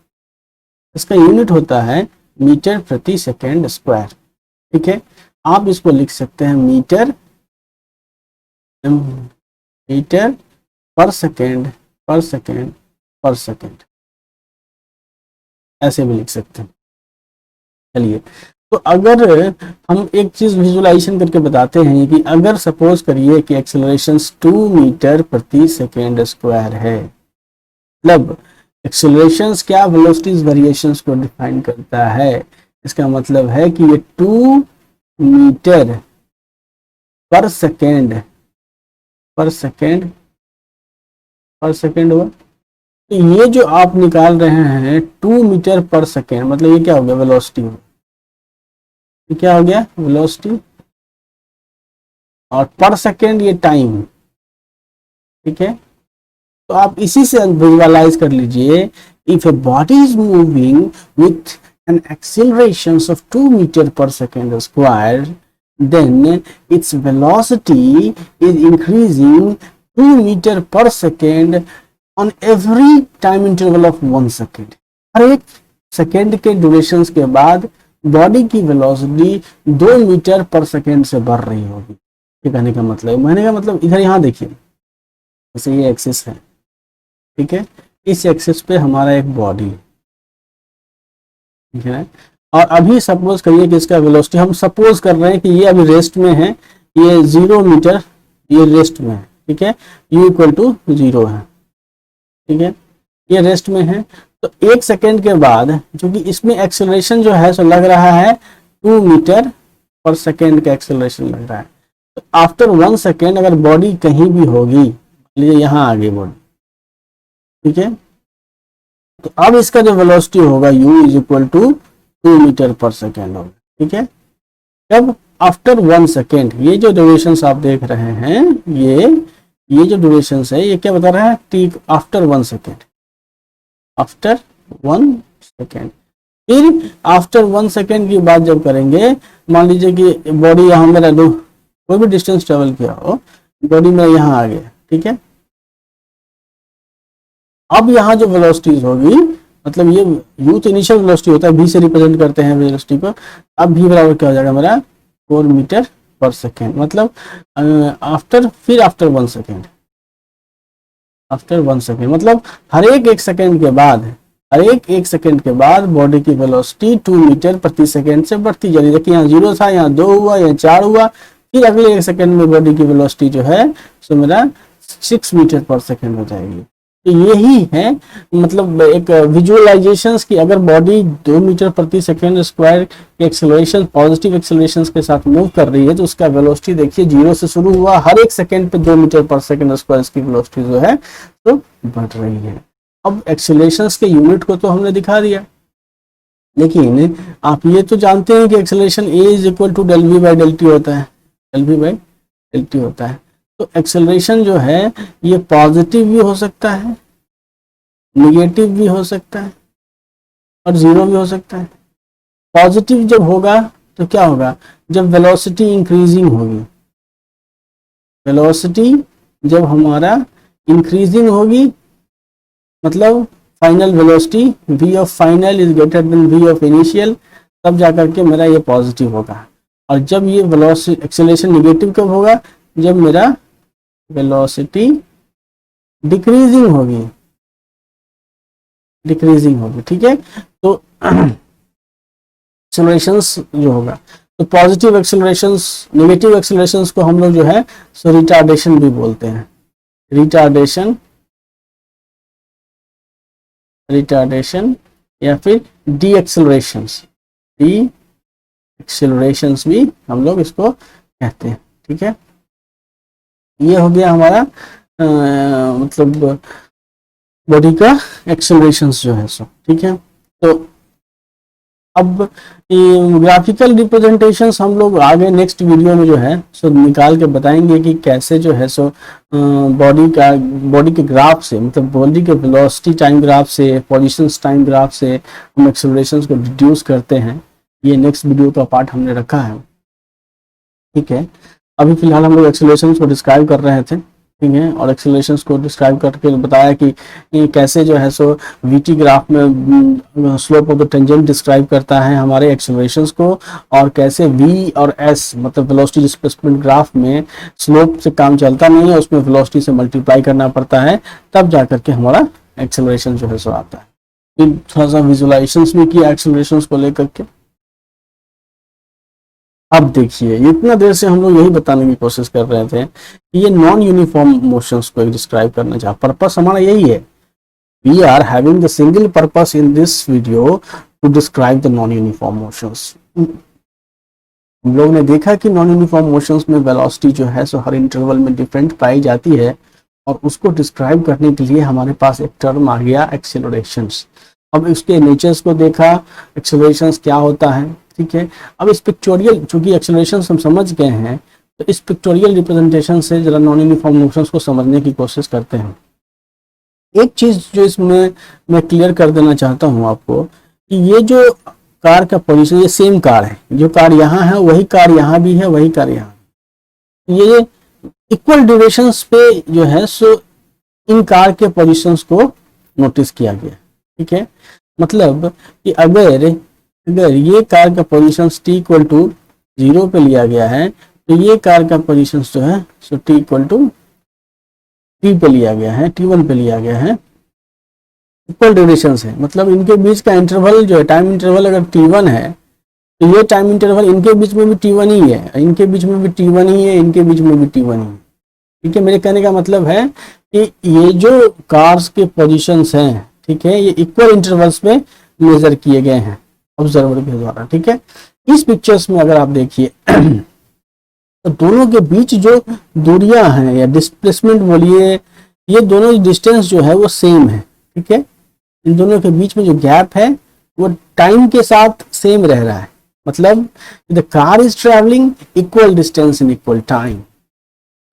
इसका यूनिट होता है मीटर प्रति सेकेंड स्क्वायर। ठीक है, आप इसको लिख सकते हैं मीटर पर सेकेंड, ऐसे भी लिख सकते हैं। चलिए, तो अगर हम एक चीज विजुअलाइजेशन करके बताते हैं कि अगर सपोज करिए कि एक्सेलरेशन 2 मीटर प्रति सेकेंड स्क्वायर है, मतलब एक्सेलरेशंस क्या, वेलोसिटीज वेरिएशंस को डिफाइन करता है। इसका मतलब है कि ये 2 मीटर पर सेकेंड हुआ, तो ये जो आप निकाल रहे हैं 2 मीटर पर सेकेंड, मतलब ये क्या हो गया, वेलोसिटी हो, ये क्या हो गया, वेलोसिटी, और पर सेकेंड ये टाइम। ठीक है, तो आप इसी से विजुअलाइज कर लीजिए, if a body is moving with an acceleration of 2 metre per second square, then its velocity is increasing 2 meter per second on every time interval of 1 second। हर एक सेकेंड के ड्यूरेशन के बाद बॉडी की वेलोसिटी 2 मीटर पर सेकेंड से बढ़ रही होगी। ये कहने का मतलब इधर यहाँ देखिए, जैसे ये एक्सिस है, ठीक है, इस एक्सिस पे हमारा एक बॉडी, ठीक है, और अभी सपोज करिए कि इसका वेलोसिटी, हम सपोज कर रहे हैं कि ये अभी रेस्ट में है, ये 0 मीटर ये रेस्ट में है, ठीक है, u इक्वल टू 0 है, ठीक है, ये रेस्ट में है, तो 1 सेकेंड के बाद क्योंकि इसमें एक्सेलरेशन जो है सो लग रहा है 2 मीटर पर सेकेंड का एक्सेलरेशन लग रहा है, तो आफ्टर 1 सेकेंड अगर बॉडी कहीं भी होगी, लीजिए यहाँ आ गई बॉडी, ठीक है, तो अब इसका जो वेलोसिटी होगा u is equal to 2 metre per second होगा, ठीक है। अब आफ्टर 1 सेकेंड, ये जो ड्यूरेशन आप देख रहे हैं, ये जो ड्यूरेशन है ये क्या बता रहा है, T after 1 second, after 1 second. फिर आफ्टर 1 सेकेंड की बात जब करेंगे, मान लीजिए कि बॉडी यहाँ मेरा कोई भी डिस्टेंस ट्रेवल किया हो, बॉडी में यहाँ आ गया, ठीक है। अब यहाँ जो वेलोसिटीज होगी, मतलब ये u तो इनिशियल वेलोसिटी होता है, v से रिप्रेजेंट करते हैं वेलोसिटी को। अब v बराबर क्या हो जाएगा मेरा 4 मीटर पर सेकेंड, मतलब आफ्टर 1 सेकेंड, आफ्टर 1 सेकेंड मतलब हर एक सेकेंड के बाद, हर एक सेकेंड के बाद बॉडी की वेलोसिटी 2 मीटर प्रति सेकेंड से बढ़ती जा रही है। देखिए यहाँ 0 था, यहाँ 2 हुआ, यहाँ 4 हुआ, फिर अगले 1 सेकेंड में बॉडी की वेलोसिटी जो है सो मेरा 6 मीटर पर सेकेंड हो जाएगी। तो यही है मतलब एक विजुअलाइजेशंस की, अगर बॉडी 2 मीटर प्रति सेकेंड स्क्वायर के एक्सेलरेशन, पॉजिटिव एक्सेलरेशन के साथ मूव कर रही है, तो उसका वेलोसिटी देखिए 0 से शुरू हुआ, हर एक सेकेंड पे 2 मीटर पर सेकेंड स्क्वायर की वेलोसिटी जो है तो बढ़ रही है। अब एक्सेलरेशंस के यूनिट को तो हमने दिखा दिया, लेकिन आप ये तो जानते हैं कि acceleration a is equal to del v by del t होता है, del v by del t होता है। तो एक्सेलरेशन जो है ये पॉजिटिव भी हो सकता है, निगेटिव भी हो सकता है और जीरो भी हो सकता है। पॉजिटिव जब होगा तो क्या होगा, जब वेलोसिटी इंक्रीजिंग होगी, वेलोसिटी जब हमारा इंक्रीजिंग होगी, मतलब final velocity v of final is greater then v of initial, तब जाकर के मेरा ये पॉजिटिव होगा। और जब ये वेलोसिटी एक्सेलरेशन निगेटिव कब होगा, जब मेरा वेलोसिटी डिक्रीजिंग होगी, डिक्रीजिंग होगी, ठीक है। तो एक्सेलरेशंस जो होगा, तो पॉजिटिव एक्सेलरेशंस, नेगेटिव एक्सेलरेशंस को हम लोग जो है सो रिटार्डेशन भी बोलते हैं, रिटार्डेशन, रिटार्डेशन या फिर डी एक्सेलरेशंस, डी एक्सेलरेशंस भी हम लोग इसको कहते हैं, ठीक है। ये हो गया हमारा मतलब बॉडी का एक्सेलरेशंस जो है सो, ठीक है। तो अब ग्राफिकल रिप्रेजेंटेशंस हम लोग आगे नेक्स्ट वीडियो में जो है सो निकाल के बताएंगे कि कैसे जो है सो बॉडी के ग्राफ से, मतलब बॉडी के वेलोसिटी टाइम ग्राफ से, पोजीशंस टाइम ग्राफ से हम एक्सेलरेशंस को रिड्यूस करते हैं। ये नेक्स्ट वीडियो का पार्ट हमने रखा है, ठीक है। अभी फिलहाल हम लोग एक्सेलरेशंस को डिस्क्राइब कर रहे थे, ठीक है, और एक्सेलरेशंस को डिस्क्राइब करके बताया कि कैसे जो है सो वीटी ग्राफ में slope of the tangent describe करता है हमारे एक्सेलरेशंस को, और कैसे वी और एस मतलब वेलोसिटी डिस्प्लेसमेंट ग्राफ में स्लोप से काम चलता नहीं है, उसमें वेलोसिटी से मल्टीप्लाई करना पड़ता है, तब जाकर के हमारा एक्सेलरेशन जो है सो आता है। फिर थोड़ा सा विजुअलाइजेशंस भी किया एक्सेलरेशंस को लेकर के। अब देखिए, इतना देर से हम लोग यही बताने की कोशिश कर रहे थे कि ये नॉन यूनिफॉर्म मोशंस को डिस्क्राइब करना चाह, पर्पस हमारा यही है। We are having the single purpose in this video to describe the non uniform motions. हम लोग ने देखा कि नॉन यूनिफॉर्म मोशंस में वेलोसिटी जो है सो हर इंटरवल में डिफरेंट पाई जाती है, और उसको डिस्क्राइब करने के लिए हमारे पास एक टर्म आ गया एक्सेलरेशंस। अब इसके नेचर्स को देखा, एक्सेलरेशंस क्या होता है, ठीक है। अब इस पिक्चोरियल, चूंकि एक्सेलरेशन हम समझ गए हैं, तो इस पिक्चोरियल रिप्रेजेंटेशन से जरा नॉन यूनिफॉर्म मोशंस को समझने की कोशिश करते हैं। एक चीज जो इसमें मैं क्लियर कर देना चाहता हूं आपको कि ये जो कार का पोजीशन, ये सेम कार है, जो कार यहाँ है वही कार यहाँ भी है, वही कार यहाँ, ये इक्वल ड्यूरेशंस पे जो है सो इन कार के पोजीशंस को नोटिस किया गया, ठीक है। मतलब कि अगर ये कार का पोजीशन t इक्वल टू 0 पे लिया गया है, तो ये कार का पोजीशन जो है सो t इक्वल टू t पे लिया गया है, t1 पे लिया गया है, इक्वल ड्यूरेशन है। मतलब इनके बीच का इंटरवल जो है, टाइम इंटरवल अगर t1 है, तो ये टाइम इंटरवल इनके बीच में भी t1 ही है, इनके बीच में भी t1 ही है, इनके बीच में भी t1 ही है, ठीक है। मेरे कहने का मतलब है कि ये जो कार्स के पोजीशंस हैं, ठीक है, ये इक्वल इंटरवल्स में मेजर किए गए हैं ऑब्जर्वर के द्वारा, ठीक है। इस पिक्चर्स में अगर आप देखिए तो दोनों के बीच जो दूरियां हैं या डिस्प्लेसमेंट बोलिए, ये दोनों डिस्टेंस जो है वो सेम है, ठीक है। इन दोनों के बीच में जो गैप है वो टाइम के साथ सेम रह रहा है, मतलब the car is travelling equal distance in equal time,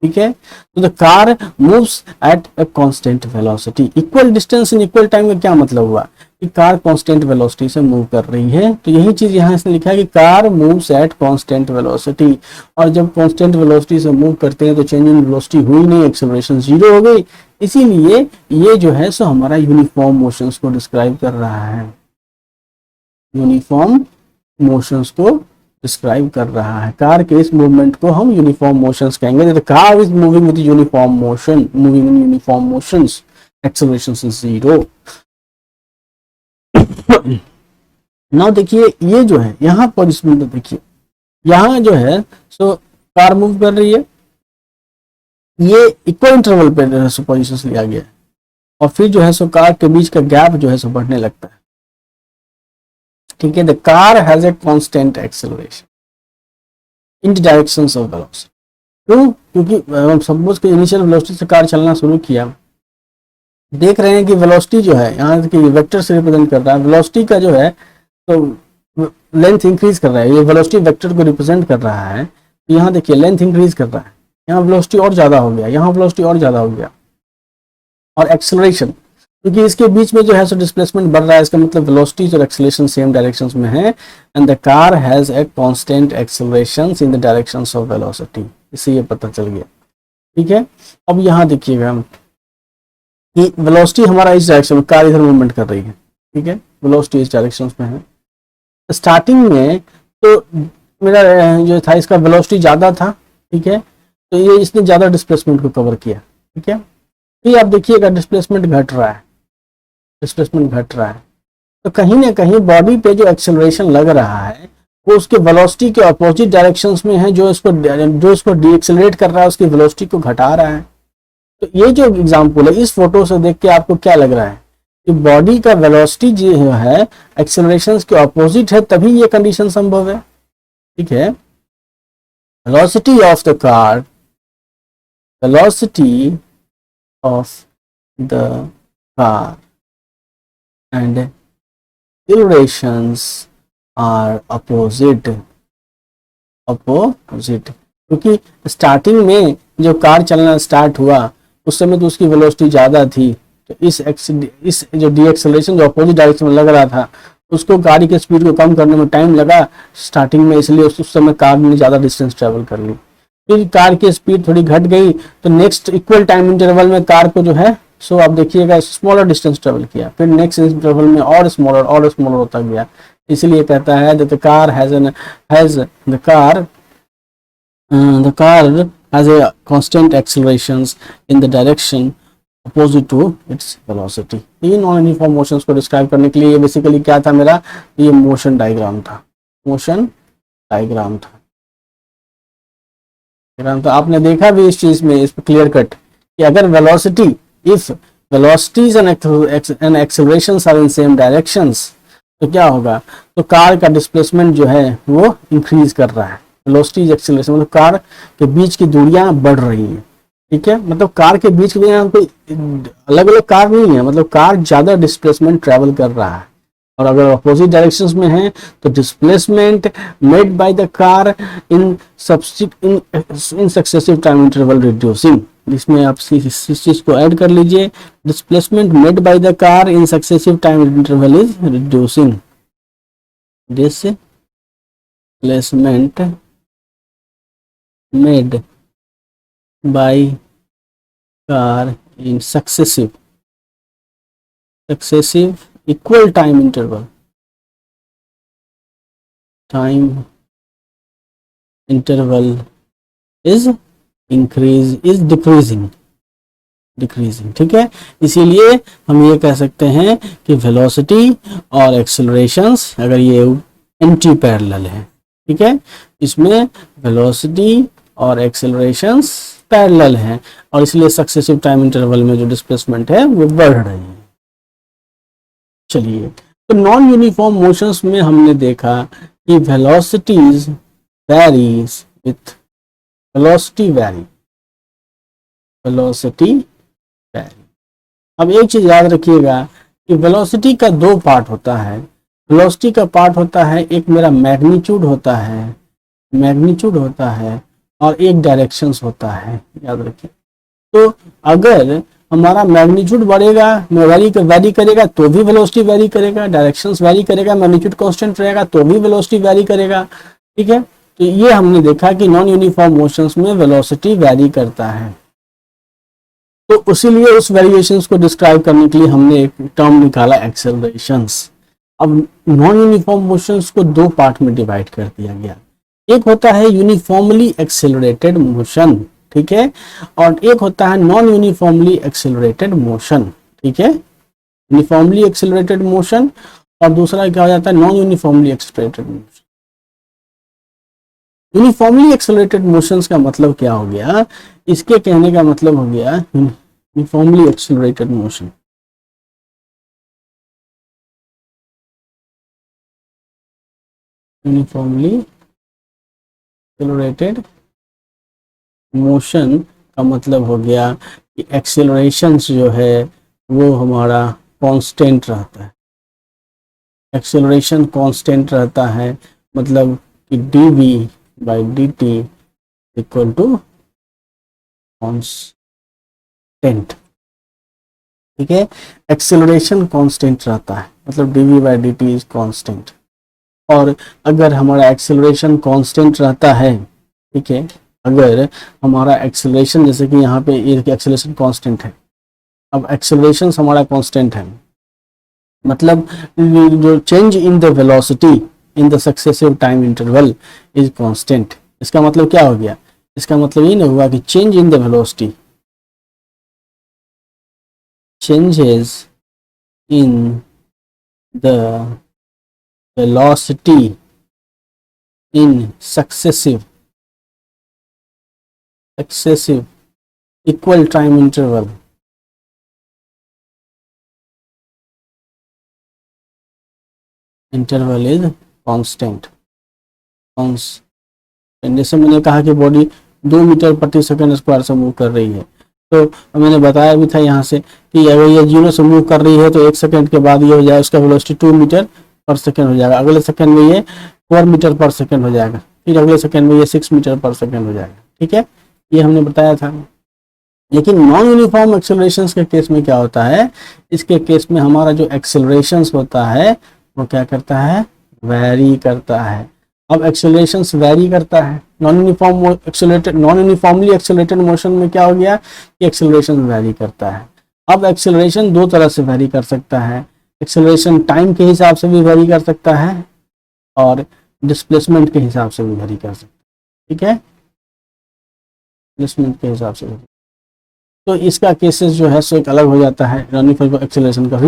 ठीक है। तो the car moves at a constant velocity. Equal distance in equal time का क्या मतलब हुआ कि कार कांस्टेंट वेलोसिटी से मूव कर रही है। तो यही चीज यहाँ इसने लिखा है कि car moves at constant velocity, और जब कांस्टेंट वेलोसिटी से मूव करते हैं तो चेंज इन वेलोसिटी हुई नहीं, एक्सेलरेशन जीरो हो गई, इसीलिए ये जो है सो हमारा यूनिफॉर्म मोशंस को डिस्क्राइब कर रहा है, यूनिफॉर्म मोशंस को डिस्क्राइब कर रहा है। कार के इस मूवमेंट को हम यूनिफॉर्म मोशंस कहेंगे। The car is moving with uniform motion, moving in uniform motions, acceleration is zero. Now देखिए ये जो है यहाँ पर, इसमें तो देखिए यहाँ जो है सो कार मूव कर रही है, ये इक्वल इंटरवल पे पोजीशन लिया गया है, और फिर जो है सो कार के बीच का गैप जो है सो बढ़ने लगता है, ठीक है। The car has a constant acceleration in the directions of velocity. क्यों? क्योंकि सपोज कि इनिशियल वेलोसिटी से कार चलना शुरू किया, देख रहे हैं कि वेलोसिटी जो है यहाँ की वेक्टर से रिप्रेजेंट कर रहा है, वेलोसिटी का जो है तो लेंथ इंक्रीज कर रहा है, ये वेलोसिटी वेक्टर को रिप्रेजेंट कर रहा है। तो यहाँ देखिए लेंथ इंक्रीज कर रहा है, यहाँ वेलोसिटी और ज्यादा हो गया, यहाँ वेलोसिटी और ज्यादा हो गया, और एक्सेलरेशन क्योंकि इसके बीच में जो है सो डिस्प्लेसमेंट बढ़ रहा है, इसका मतलब वेलोसिटी और एक्सेलरेशन सेम डायरेक्शंस में है। And the car has a constant accelerations in the directions of velocity, इससे ये पता चल गया, ठीक है। अब यहाँ देखिएगा कि वेलोसिटी हमारा इस डायरेक्शन में, कार इधर मूवमेंट कर रही है, ठीक है, वेलोसिटी इस डायरेक्शन में है। स्टार्टिंग में तो मेरा जो था इसका वेलोसिटी ज़्यादा था, ठीक है, तो ये इसने ज़्यादा डिस्प्लेसमेंट को कवर किया, ठीक है। फिर आप देखिएगा डिस्प्लेसमेंट घट रहा है, डिस्प्लेसमेंट घट रहा है, तो कहीं ना कहीं बॉडी पे जो एक्सेलरेशन लग रहा है वो उसके वेलोसिटी के अपोजिट डायरेक्शंस में है, जो इसको डीएक्सेलरेट कर रहा है उसकी वेलोसिटी को घटा रहा है। तो ये जो एग्जांपल है, इस फोटो से देख के आपको क्या लग रहा है कि बॉडी का वेलोसिटी जो है एक्सेलरेशन के अपोजिट है, तभी ये कंडीशन संभव है, ठीक है। Velocity of the car, velocity of the car and accelerations are opposite, क्योंकि स्टार्टिंग में जब कार चलना स्टार्ट हुआ उस समय तो उसकी वेलोसिटी ज़्यादा थी, तो इस जो डीएक्सेलरेशन जो अपोजिट डायरेक्शन में लग रहा था उसको गाड़ी के स्पीड को कम करने में टाइम लगा स्टार्टिंग में, इसलिए उस समय कार ने ज़्यादा डिस्टेंस ट्रेवल कर ली। फिर कार की स्पीड थोड़ी घट गई तो नेक्स्ट इक्वल टाइम इंटरवल में कार को जो है सो आप देखिएगा स्मॉलर डिस्टेंस ट्रेवल किया, फिर नेक्स्ट इंटरवल में और स्मॉलर होता गया, इसलिए कहता है the car has a constant accelerations in the direction opposite to its velocity. ये नॉन यूनिफॉर्म मोशंस को डिस्क्राइब करने के लिए ये बेसिकली क्या था मेरा, ये मोशन डायग्राम था, मोशन डायग्राम था। तो आपने देखा भी इस चीज में, इस पर क्लियर कट कि अगर velocity, if velocities and accelerations are in same directions, तो क्या होगा, तो कार का डिस्प्लेसमेंट जो है वो इंक्रीज कर रहा है, वेलोसिटी एक्सेलरेशन मतलब कार के बीच की दूरियां बढ़ रही हैं, ठीक है। मतलब कार के बीच की दूरियां कोई अलग अलग कार नहीं है, मतलब कार ज्यादा डिस्प्लेसमेंट ट्रेवल कर रहा है, और अगर अपोजिट डायरेक्शंस में है तो displacement made by the car in successive time interval reducing, इसमें आप इस चीज को ऐड कर लीजिए, displacement made by the car in successive time interval is reducing, displacement made by car in successive equal time interval is decreasing, ठीक है। इसीलिए हम ये कह सकते हैं कि वेलोसिटी और एक्सेलरेशंस अगर ये एंटी पैरेलल है, ठीक है, इसमें वेलोसिटी और एक्सेलरेशंस पैरेलल हैं और इसलिए सक्सेसिव टाइम इंटरवल में जो डिस्प्लेसमेंट है वो बढ़ रही है। चलिए, तो नॉन यूनिफॉर्म मोशंस में हमने देखा कि velocities varies with velocity vary. अब एक चीज याद रखिएगा कि वेलोसिटी का दो पार्ट होता है। वेलोसिटी का पार्ट होता है, एक मेरा मैग्नीट्यूड होता है, मैग्नीट्यूड होता है, और एक डायरेक्शंस होता है, याद रखिए। तो अगर हमारा मैग्नीट्यूड बढ़ेगा, वैरी करेगा तो भी वेलोसिटी वैरी करेगा, डायरेक्शंस वैरी करेगा, मैग्नीट्यूड कांस्टेंट रहेगा तो भी वेलोसिटी वैरी करेगा, ठीक है। तो ये हमने देखा कि नॉन यूनिफॉर्म मोशंस में वेलोसिटी वैरी करता है। तो उसीलिए उस वेरिएशंस को डिस्क्राइब करने के लिए हमने एक टर्म निकाला एक्सेलरेशंस। अब नॉन यूनिफॉर्म मोशंस को दो पार्ट में डिवाइड कर दिया गया। एक होता है यूनिफॉर्मली एक्सेलरेटेड मोशन, ठीक है, और एक होता है नॉन यूनिफॉर्मली एक्सेलरेटेड मोशन, ठीक है। यूनिफॉर्मली एक्सेलरेटेड मोशन और दूसरा क्या हो जाता है, non uniformly accelerated motion. Uniformly accelerated motions का मतलब क्या हो गया, इसके कहने का मतलब हो गया uniformly accelerated motion. Uniformly accelerated motion का मतलब हो गया कि एक्सेलरेशन जो है वो हमारा कांस्टेंट रहता है। एक्सेलरेशन कांस्टेंट रहता है, मतलब कि dv by dt equal to constant, ठीक है। एक्सेलरेशन कांस्टेंट रहता है, मतलब dv by dt is constant. और अगर हमारा एक्सेलरेशन कांस्टेंट रहता है, ठीक है, अगर हमारा एक्सेलरेशन, जैसे कि यहाँ पे ये एक्सेलरेशन कांस्टेंट है, अब एक्सेलरेशन हमारा कांस्टेंट है, मतलब जो change in the velocity in the successive time interval is constant. इसका मतलब क्या हो गया, इसका मतलब ये नहीं हुआ कि change in the velocity, changes in the velocity in successive equal time interval is constant. जैसे मैंने कहा कि बॉडी 2 मीटर प्रति सेकंड स्क्वायर से मूव कर रही है, तो मैंने बताया भी था यहाँ से कि अगर ये 0 से मूव कर रही है तो 1 सेकंड के बाद ये हो जाएगा, उसका वेलोसिटी 2 मीटर पर सेकंड हो जाएगा, अगले सेकंड में ये 4 मीटर पर सेकंड हो जाएगा, फिर अगले सेकंड में ये 6 मीटर पर सेकंड हो जाएगा, ठीक है, ये हमने बताया था। लेकिन नॉन यूनिफॉर्म एक्सेलरेशंस के केस में क्या होता है, इसके केस में हमारा जो एक्सेलरेशंस होता है वो क्या करता है, वैरी करता है। अब एक्सेलरेशंस वैरी करता है, नॉन यूनिफॉर्मली एक्सेलरेटेड मोशन में क्या हो गया कि एक्सेलरेशन वैरी करता है। अब एक्सेलरेशन दो तरह से वैरी कर सकता है, एक्सेलरेशन टाइम के हिसाब से भी वैरी कर सकता है और डिस्प्लेसमेंट के हिसाब से भी वैरी कर सकता है, ठीक है, डिस्प्लेसमेंट के हिसाब से। तो इसका केसेस जो है सो एक अलग हो जाता है नॉन यूनिफॉर्म एक्सेलरेशन का।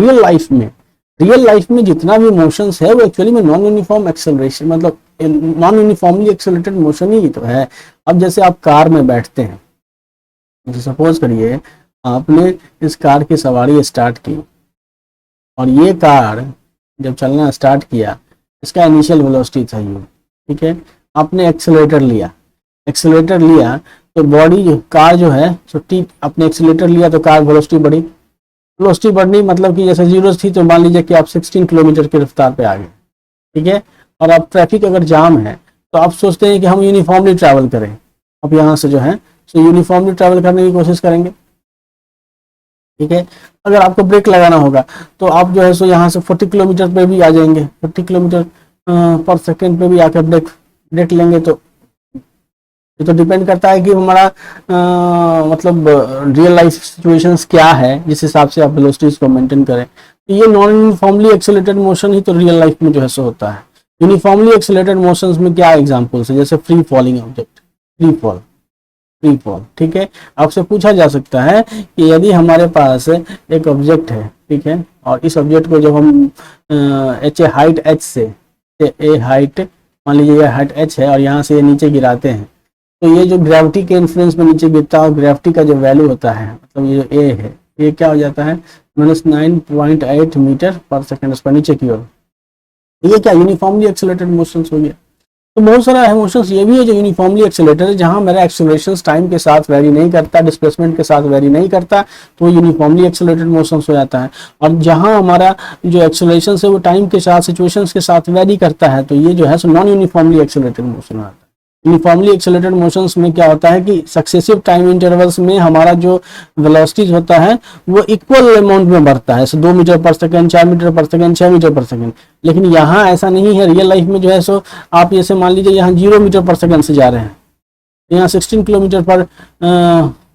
रियल लाइफ में जितना भी मोशंस है वो एक्चुअली में नॉन यूनिफॉर्म एक्सेलरेशन, मतलब नॉन यूनिफॉर्मली एक्सेलरेटेड मोशन ही तो है। अब जैसे आप कार में बैठते हैं, जैसे सपोज करिए आपने इस कार की सवारी स्टार्ट की और ये कार जब चलना स्टार्ट किया, इसका इनिशियल वेलोसिटी था यू, ठीक है, आपने एक्सेलरेटर लिया तो बॉडी कार जो है सो अपने एक्सेलरेटर लिया तो कार वेलोसिटी बढ़नी मतलब कि जैसे 0 थी तो मान लीजिए कि आप 16 किलोमीटर की रफ्तार पे आ गए, ठीक है, और अब ट्रैफिक अगर जाम है तो आप सोचते हैं कि हम यूनिफॉर्मली ट्रैवल करें। अब यहाँ से जो है सो यूनिफॉर्मली ट्रैवल करने की कोशिश करेंगे, ठीक है। अगर आपको ब्रेक लगाना होगा तो आप जो है सो यहाँ से 40 किलोमीटर पे भी आ जाएंगे, 40 किलोमीटर पर सेकेंड पे भी आकर ब्रेक लेंगे। तो ये तो डिपेंड करता है कि हमारा मतलब रियल लाइफ सिचुएशंस क्या है, जिस हिसाब से आप वेलोसिटीज को मेंटेन करें। तो ये नॉन यूनिफॉर्मली एक्सेलरेटेड मोशन ही तो रियल लाइफ में जो है सो होता है। यूनिफॉर्मली एक्सेलरेटेड मोशंस में क्या एग्जांपल्स है, जैसे free falling object, free fall, ठीक है। आपसे पूछा जा सकता है कि यदि हमारे पास एक ऑब्जेक्ट है, ठीक है, और इस ऑब्जेक्ट को जब हम हाइट h से हाइट, मान लीजिए ये हाइट h है और यहाँ से ये नीचे गिराते हैं, तो ये जो ग्रेविटी के इन्फ्लुएंस में नीचे गिरता है, ग्रेविटी का जो वैल्यू होता है, मतलब ये जो a है, ये क्या हो जाता है -9.8 मीटर पर सेकेंड पर नीचे की ओर। ये क्या यूनिफॉर्मली एक्सेलरेटेड मोशंस हो गया। तो बहुत सारा मोशंस ये भी है जो यूनिफॉर्मली एक्सेलरेटेड है, जहां मेरा एक्सेलरेशन टाइम के साथ वेरी नहीं करता, डिस्प्लेसमेंट के साथ वेरी नहीं करता, तो यूनिफॉर्मली एक्सेलरेटेड मोशंस हो जाता है। और जहां हमारा जो एक्सेलरेशन है वो टाइम के साथ, सिचुएशंस के साथ वेरी करता है, तो ये जो है so non uniformly accelerated motion आता है। यूनिफॉर्मली एक्सेलरेटेड मोशंस में क्या होता है कि सक्सेसिव टाइम इंटरवल्स में हमारा जो वेलोसिटीज होता है वो इक्वल अमाउंट में बढ़ता है, 2 metre per second, 4 metre per second, 6 metre per second. लेकिन यहाँ ऐसा नहीं है, रियल लाइफ में जो है सो आप जैसे मान लीजिए यहाँ 0 मीटर पर सेकंड से जा रहे हैं, यहाँ 16 किलोमीटर पर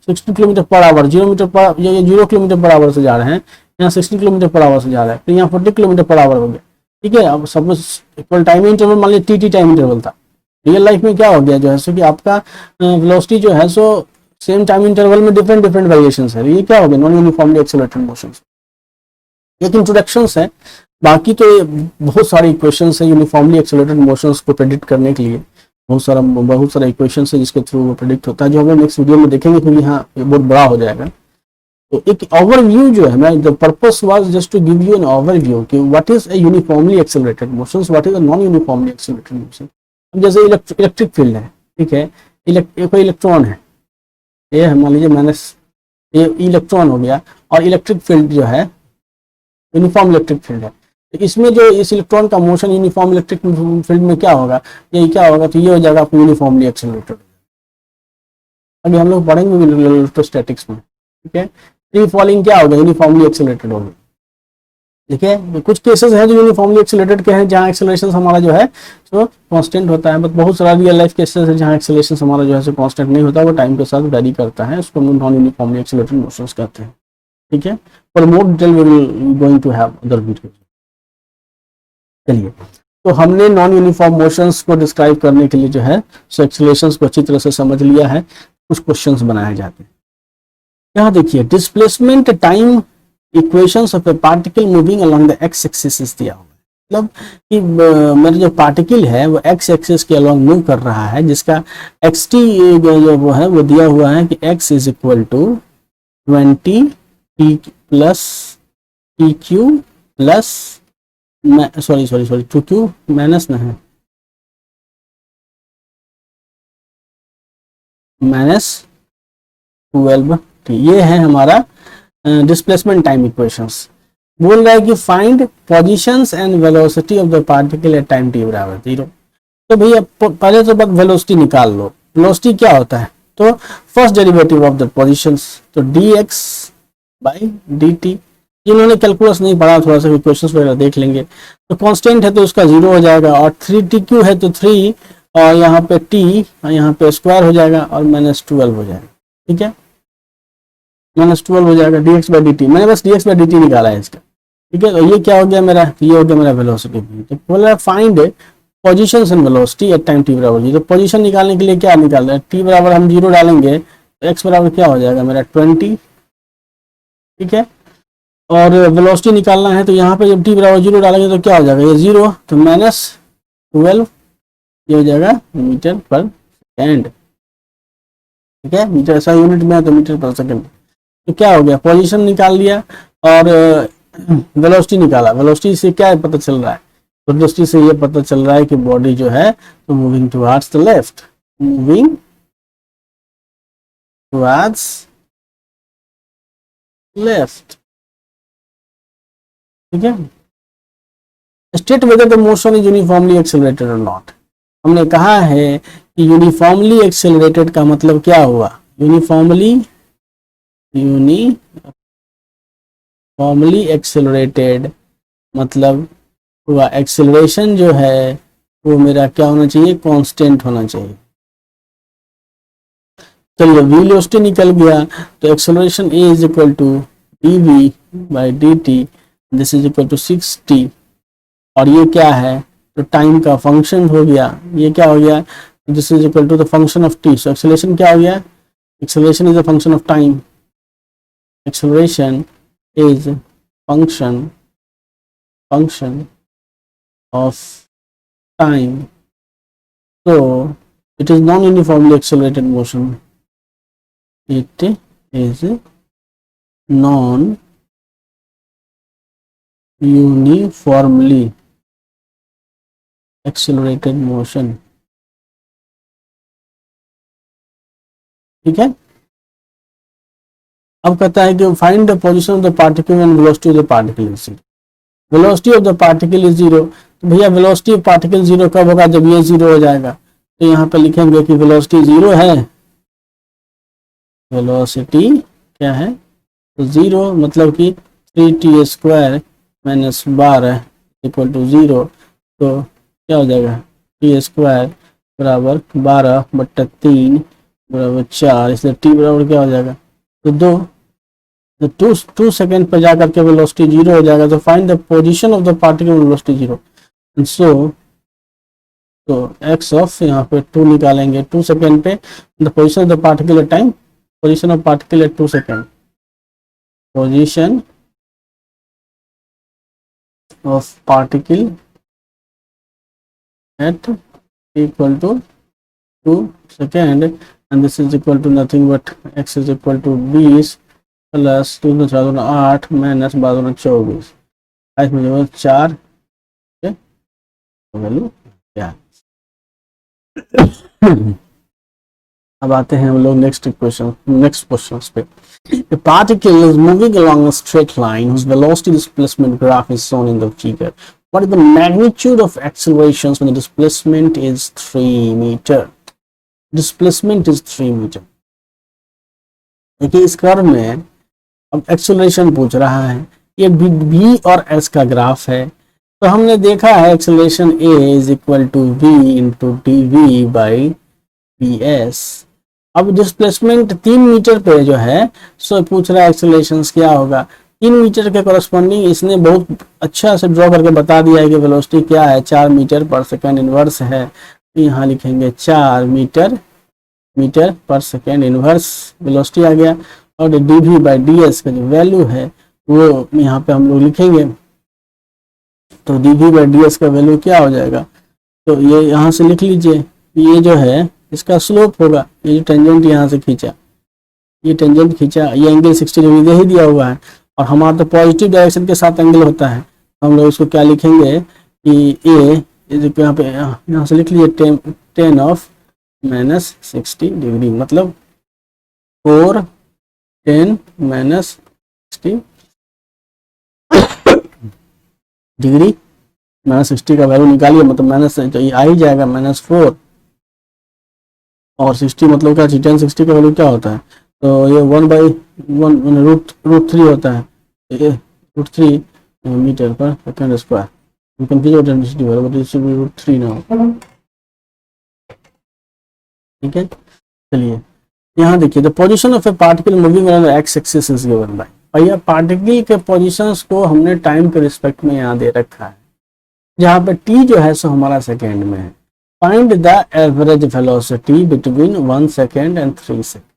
16 किलोमीटर पर आवर, 0 मीटर पर 0 किलोमीटर पर आवर से जा रहे हैं, यहाँ 16 किलोमीटर पर आवर से जा रहा है, तो यहाँ 40 किलोमीटर पर आवर हो गया। ठीक है, अब सपोज इक्वल टाइम इंटरवल मान लीजिए टी टाइम इंटरवल था। रियल लाइफ में क्या हो गया जो है सो कि आपका वेलोसिटी जो है सो सेम टाइम इंटरवल में डिफरेंट डिफरेंट वेरिएशंस है, ये क्या हो गया नॉन यूनिफॉर्मली एक्सेलरेटेड मोशंस। एक इंट्रोडक्शंस है, बाकी तो ये बहुत सारे इक्वेशंस है यूनिफॉर्मली एक्सेलरेटेड मोशंस को प्रेडिक्ट करने के लिए, बहुत सारा इक्वेशंस है जिसके थ्रू वो प्रेडिक्ट होता है, जो हम लोग नेक्स्ट वीडियो में देखेंगे, क्योंकि यहाँ ये बहुत बड़ा हो जाएगा। तो एक ओवरव्यू जो है, मैं the purpose was just to give you an overview कि what is a uniformly accelerated motions, what is a non uniformly accelerated motion. जैसे इलेक्ट्रिक फील्ड है, ठीक है, कोई इलेक्ट्रॉन है, ये मान लीजिए माइनस, ये इलेक्ट्रॉन हो गया, और इलेक्ट्रिक फील्ड जो है यूनिफॉर्म इलेक्ट्रिक फील्ड है। तो इसमें जो इस इलेक्ट्रॉन का मोशन यूनिफॉर्म इलेक्ट्रिक फील्ड में क्या होगा, यही क्या होगा, तो ये हो जाएगा आपको यूनिफॉर्मली एक्सेलरेटेड। अभी हम लोग पढ़ेंगे इलेक्ट्रोस्टैटिक्स में, ठीक है। फ्री फॉलिंग क्या होगा, यूनिफॉर्मली एक्सेलरेटेड होगा। ठीक है, कुछ केसेस हैं जो यूनिफॉर्मली एक्सेलरेटेड के हैं, जहां एक्सेलरेशन हमारा जो है तो कांस्टेंट होता है, बट बहुत सारा रियल लाइफ केसेस है जहां एक्सेलरेशन हमारा जो है कांस्टेंट नहीं होता, वो टाइम के साथ वेरी करता है, उसको हम नॉन यूनिफॉर्मली एक्सेलरेटेड मोशंस कहते हैं। ठीक है, for more detail we will going to have other video. चलिए, तो हमने नॉन यूनिफॉर्म मोशंस को डिस्क्राइब करने के लिए जो है सो एक्सेलरेशंस को अच्छी तरह से समझ लिया है, कुछ क्वेश्चंस बनाए जाते हैं। यहाँ देखिए, displacement time equations of A particle moving along the x axis दिया हुआ है, मतलब कि मेरा जो पार्टिकल है वो एक्स एक्सिस के अलोंग मूव कर रहा है, जिसका एक्स टी जो वो है वो दिया हुआ है कि X is equal to 20 T plus T Q plus sorry two Q minus ना है माइनस 12 टी। ये है हमारा डिस्प्लेसमेंट टाइम इक्वेशंस। बोल रहा है कि find positions and velocity of the particle at time T बराबर 0। तो भैया पहले तो बात वेलोसिटी निकाल लो। वेलोसिटी क्या होता है, तो first derivative of the positions, तो dx बाई dt। जिन्होंने कैलकुलस नहीं पढ़ा, थोड़ा सा इक्वेशंस वगैरह देख लेंगे। तो कांस्टेंट है तो उसका 0 हो जाएगा, और 3tq है तो 3, और यहाँ पे t, और यहाँ पे स्क्वायर हो जाएगा, और -12 हो जाएगा। ठीक है, -12 हो जाएगा dx बाई dt। मैंने बस dx बाई dt निकाला है इसका। ठीक है, तो ये क्या हो गया मेरा, ये हो गया मेरा वेलोसिटी। तो बोल रहा है find positions and velocity at time t बराबर 0। तो पोजीशन निकालने के लिए क्या निकाल रहे हैं, t बराबर हम 0 डालेंगे तो x बराबर क्या हो जाएगा मेरा 20। ठीक है, और वेलोसिटी निकालना है तो यहाँ पे जब t बराबर 0 डालेंगे तो क्या हो जाएगा, ये 0, तो -12, ये हो जाएगा मीटर पर सेकेंड। ठीक है, मीटर ऐसा यूनिट में है तो मीटर पर सेकेंड। तो क्या हो गया, पोजीशन निकाल लिया और वेलोसिटी निकाला। वेलोसिटी से क्या पता चल रहा है, वेलोसिटी से ये पता चल रहा है कि बॉडी जो है तो moving towards the left, moving towards left. ठीक है, state whether the motion is uniformly accelerated और नॉट। हमने कहा है कि यूनिफॉर्मली एक्सेलरेटेड का मतलब क्या हुआ, यूनिफॉर्मली एक्सेलरेटेड मतलब हुआ एक्सेलरेशन जो है वो मेरा क्या होना चाहिए, कांस्टेंट होना चाहिए। चलिए, वेलोसिटी निकल गया, तो acceleration A is equal to dv by dt, this is equal to 6t। और ये क्या है, तो टाइम का फंक्शन हो गया, ये क्या हो गया, this is equal to the function of t। सो एक्सेलरेशन क्या हो गया, acceleration is a function of time, acceleration is function of time, so it is non-uniformly accelerated motion, it is non-uniformly accelerated motion। ठीक है। अब कहता है कि find the position of the particle and velocity of the particle is zero. Velocity of the particle is zero, तो भैया वेलोसिटी ऑफ पार्टिकल जीरो कब होगा, जब ये जीरो हो जाएगा। तो यहाँ पे लिखेंगे कि वेलोसिटी जीरो है, वेलोसिटी क्या है, तो जीरो, मतलब कि 3t² minus 12 equal to zero. तो क्या हो जाएगा, t² बराबर 12/3 बराबर 4, इसलिए t बराबर क्या हो जाएगा, तो 2। तो 2 सेकेंड पर जाकर के वेलोसिटी जीरो हो जाएगा। तो find the position of the particle velocity zero, so तो x ऑफ यहाँ पे 2 निकालेंगे 2 सेकेंड पे, the position of the particle at time, position of particle at 2 second, position of particle at equal to 2 second, and this is equal to nothing but x is equal to 20 plus 2 2 4 8 minus 12 24, इसमें जो 4 वैल्यू क्या। अब आते हैं हम लोग नेक्स्ट क्वेश्चन पे। A particle is moving along a straight line whose velocity displacement graph is shown in the figure. What is the magnitude of accelerations when the displacement is 3 meter? Displacement is 3 meter. देखिए इस कर्व में अब एक्सेलरेशन पूछ रहा है, ये v और s का ग्राफ है। तो हमने देखा है acceleration a is equal to v into dv by ds। अब डिस्प्लेसमेंट 3 मीटर पे जो है, सो पूछ रहा है एक्सेलरेशन क्या होगा। 3 मीटर के कॉरस्पॉन्डिंग इसने बहुत अच्छा से ड्रॉ करके बता दिया है कि वेलोसिटी क्या है, 4 मीटर पर सेकेंड इनवर्स है। तो यहाँ लिखेंगे 4 metre per second inverse velocity आ गया। और dv बाई ds का जो वैल्यू है वो यहाँ पे हम लोग लिखेंगे। तो dv बाई ds का वैल्यू क्या हो जाएगा, तो ये यहाँ से लिख लीजिए, ये जो है इसका स्लोप होगा, ये जो टेंजेंट यहाँ से खींचा, ये टेंजेंट खींचा, ये एंगल 60 डिग्री दे ही दिया हुआ है, और हमारा तो पॉजिटिव डायरेक्शन के साथ एंगल होता है। हम लोग इसको क्या लिखेंगे कि यहाँ से लिख लीजिए 10 ऑफ माइनस 60 डिग्री, मतलब 4 10 माइनस 60 डिग्री, माइनस 60 का वैल्यू निकालिए, मतलब माइनस तो ये आ ही जाएगा -4, और 60 मतलब क्या, 1060 का वैल्यू क्या होता है, तो ये 1/1 √3 होता है, ये √3 मीटर पर सेकेंड स्क्वायर। √3 ना हो, ठीक है। चलिए यहाँ देखिए, the position of A particle moving around x axis is given by, भैया पार्टिकल के पोजीशंस को हमने टाइम के रिस्पेक्ट में यहाँ दे रखा है, जहाँ पे t जो है सो हमारा सेकेंड में है। Find the average velocity between 1 second and 3 second.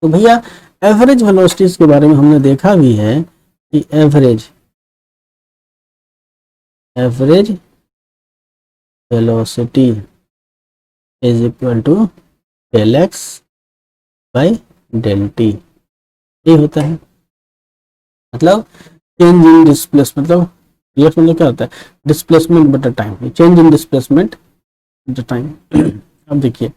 तो भैया एवरेज वेलोसिटीज के बारे में हमने देखा भी है कि average velocity is equal to del x by del t, ये होता है। मतलब चेंज इन डिस्प्लेसमेंट, मतलब क्या होता है, डिस्प्लेसमेंट बटा टाइम, चेंज इन डिस्प्लेसमेंट बटा टाइम। अब देखिए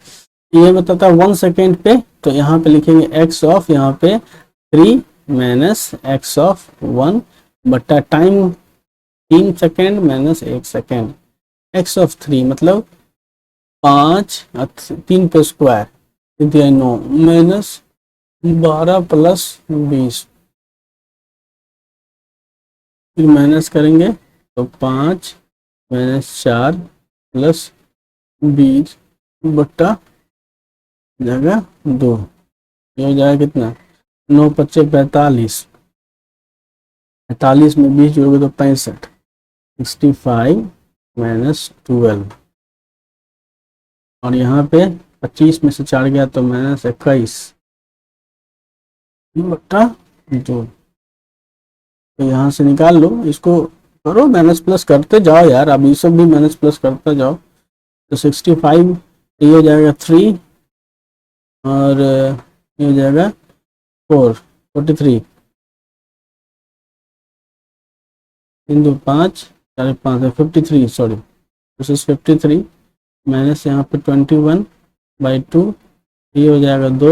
ये बताता है 1 सेकेंड पे, तो यहाँ पे लिखेंगे x ऑफ यहाँ पे 3 माइनस x ऑफ 1 बटा time 3 second minus 1 second, x of 3 मतलब 5 3 पे स्क्वायर 9 माइनस 12 प्लस 20, फिर माइनस करेंगे तो 5 माइनस 4 प्लस 20 बट्टा जगह 2, ये हो जाएगा कितना, 9 5 45, 45 में 20 जोड़ोगे तो 65, 65 माइनस 12, और यहाँ पे 25 में से 4 गया तो माइनस 21 बट्टा 2। तो यहाँ से निकाल लो, इसको करो माइनस प्लस करते जाओ यार, अब ये सब भी माइनस प्लस करते जाओ। तो 65 ये हो जाएगा 3, और ये हो जाएगा 43, 3 2 5 4 5 53, सॉरी दिस इज 53 माइनस यहाँ पे 21/2 ये हो जाएगा 2,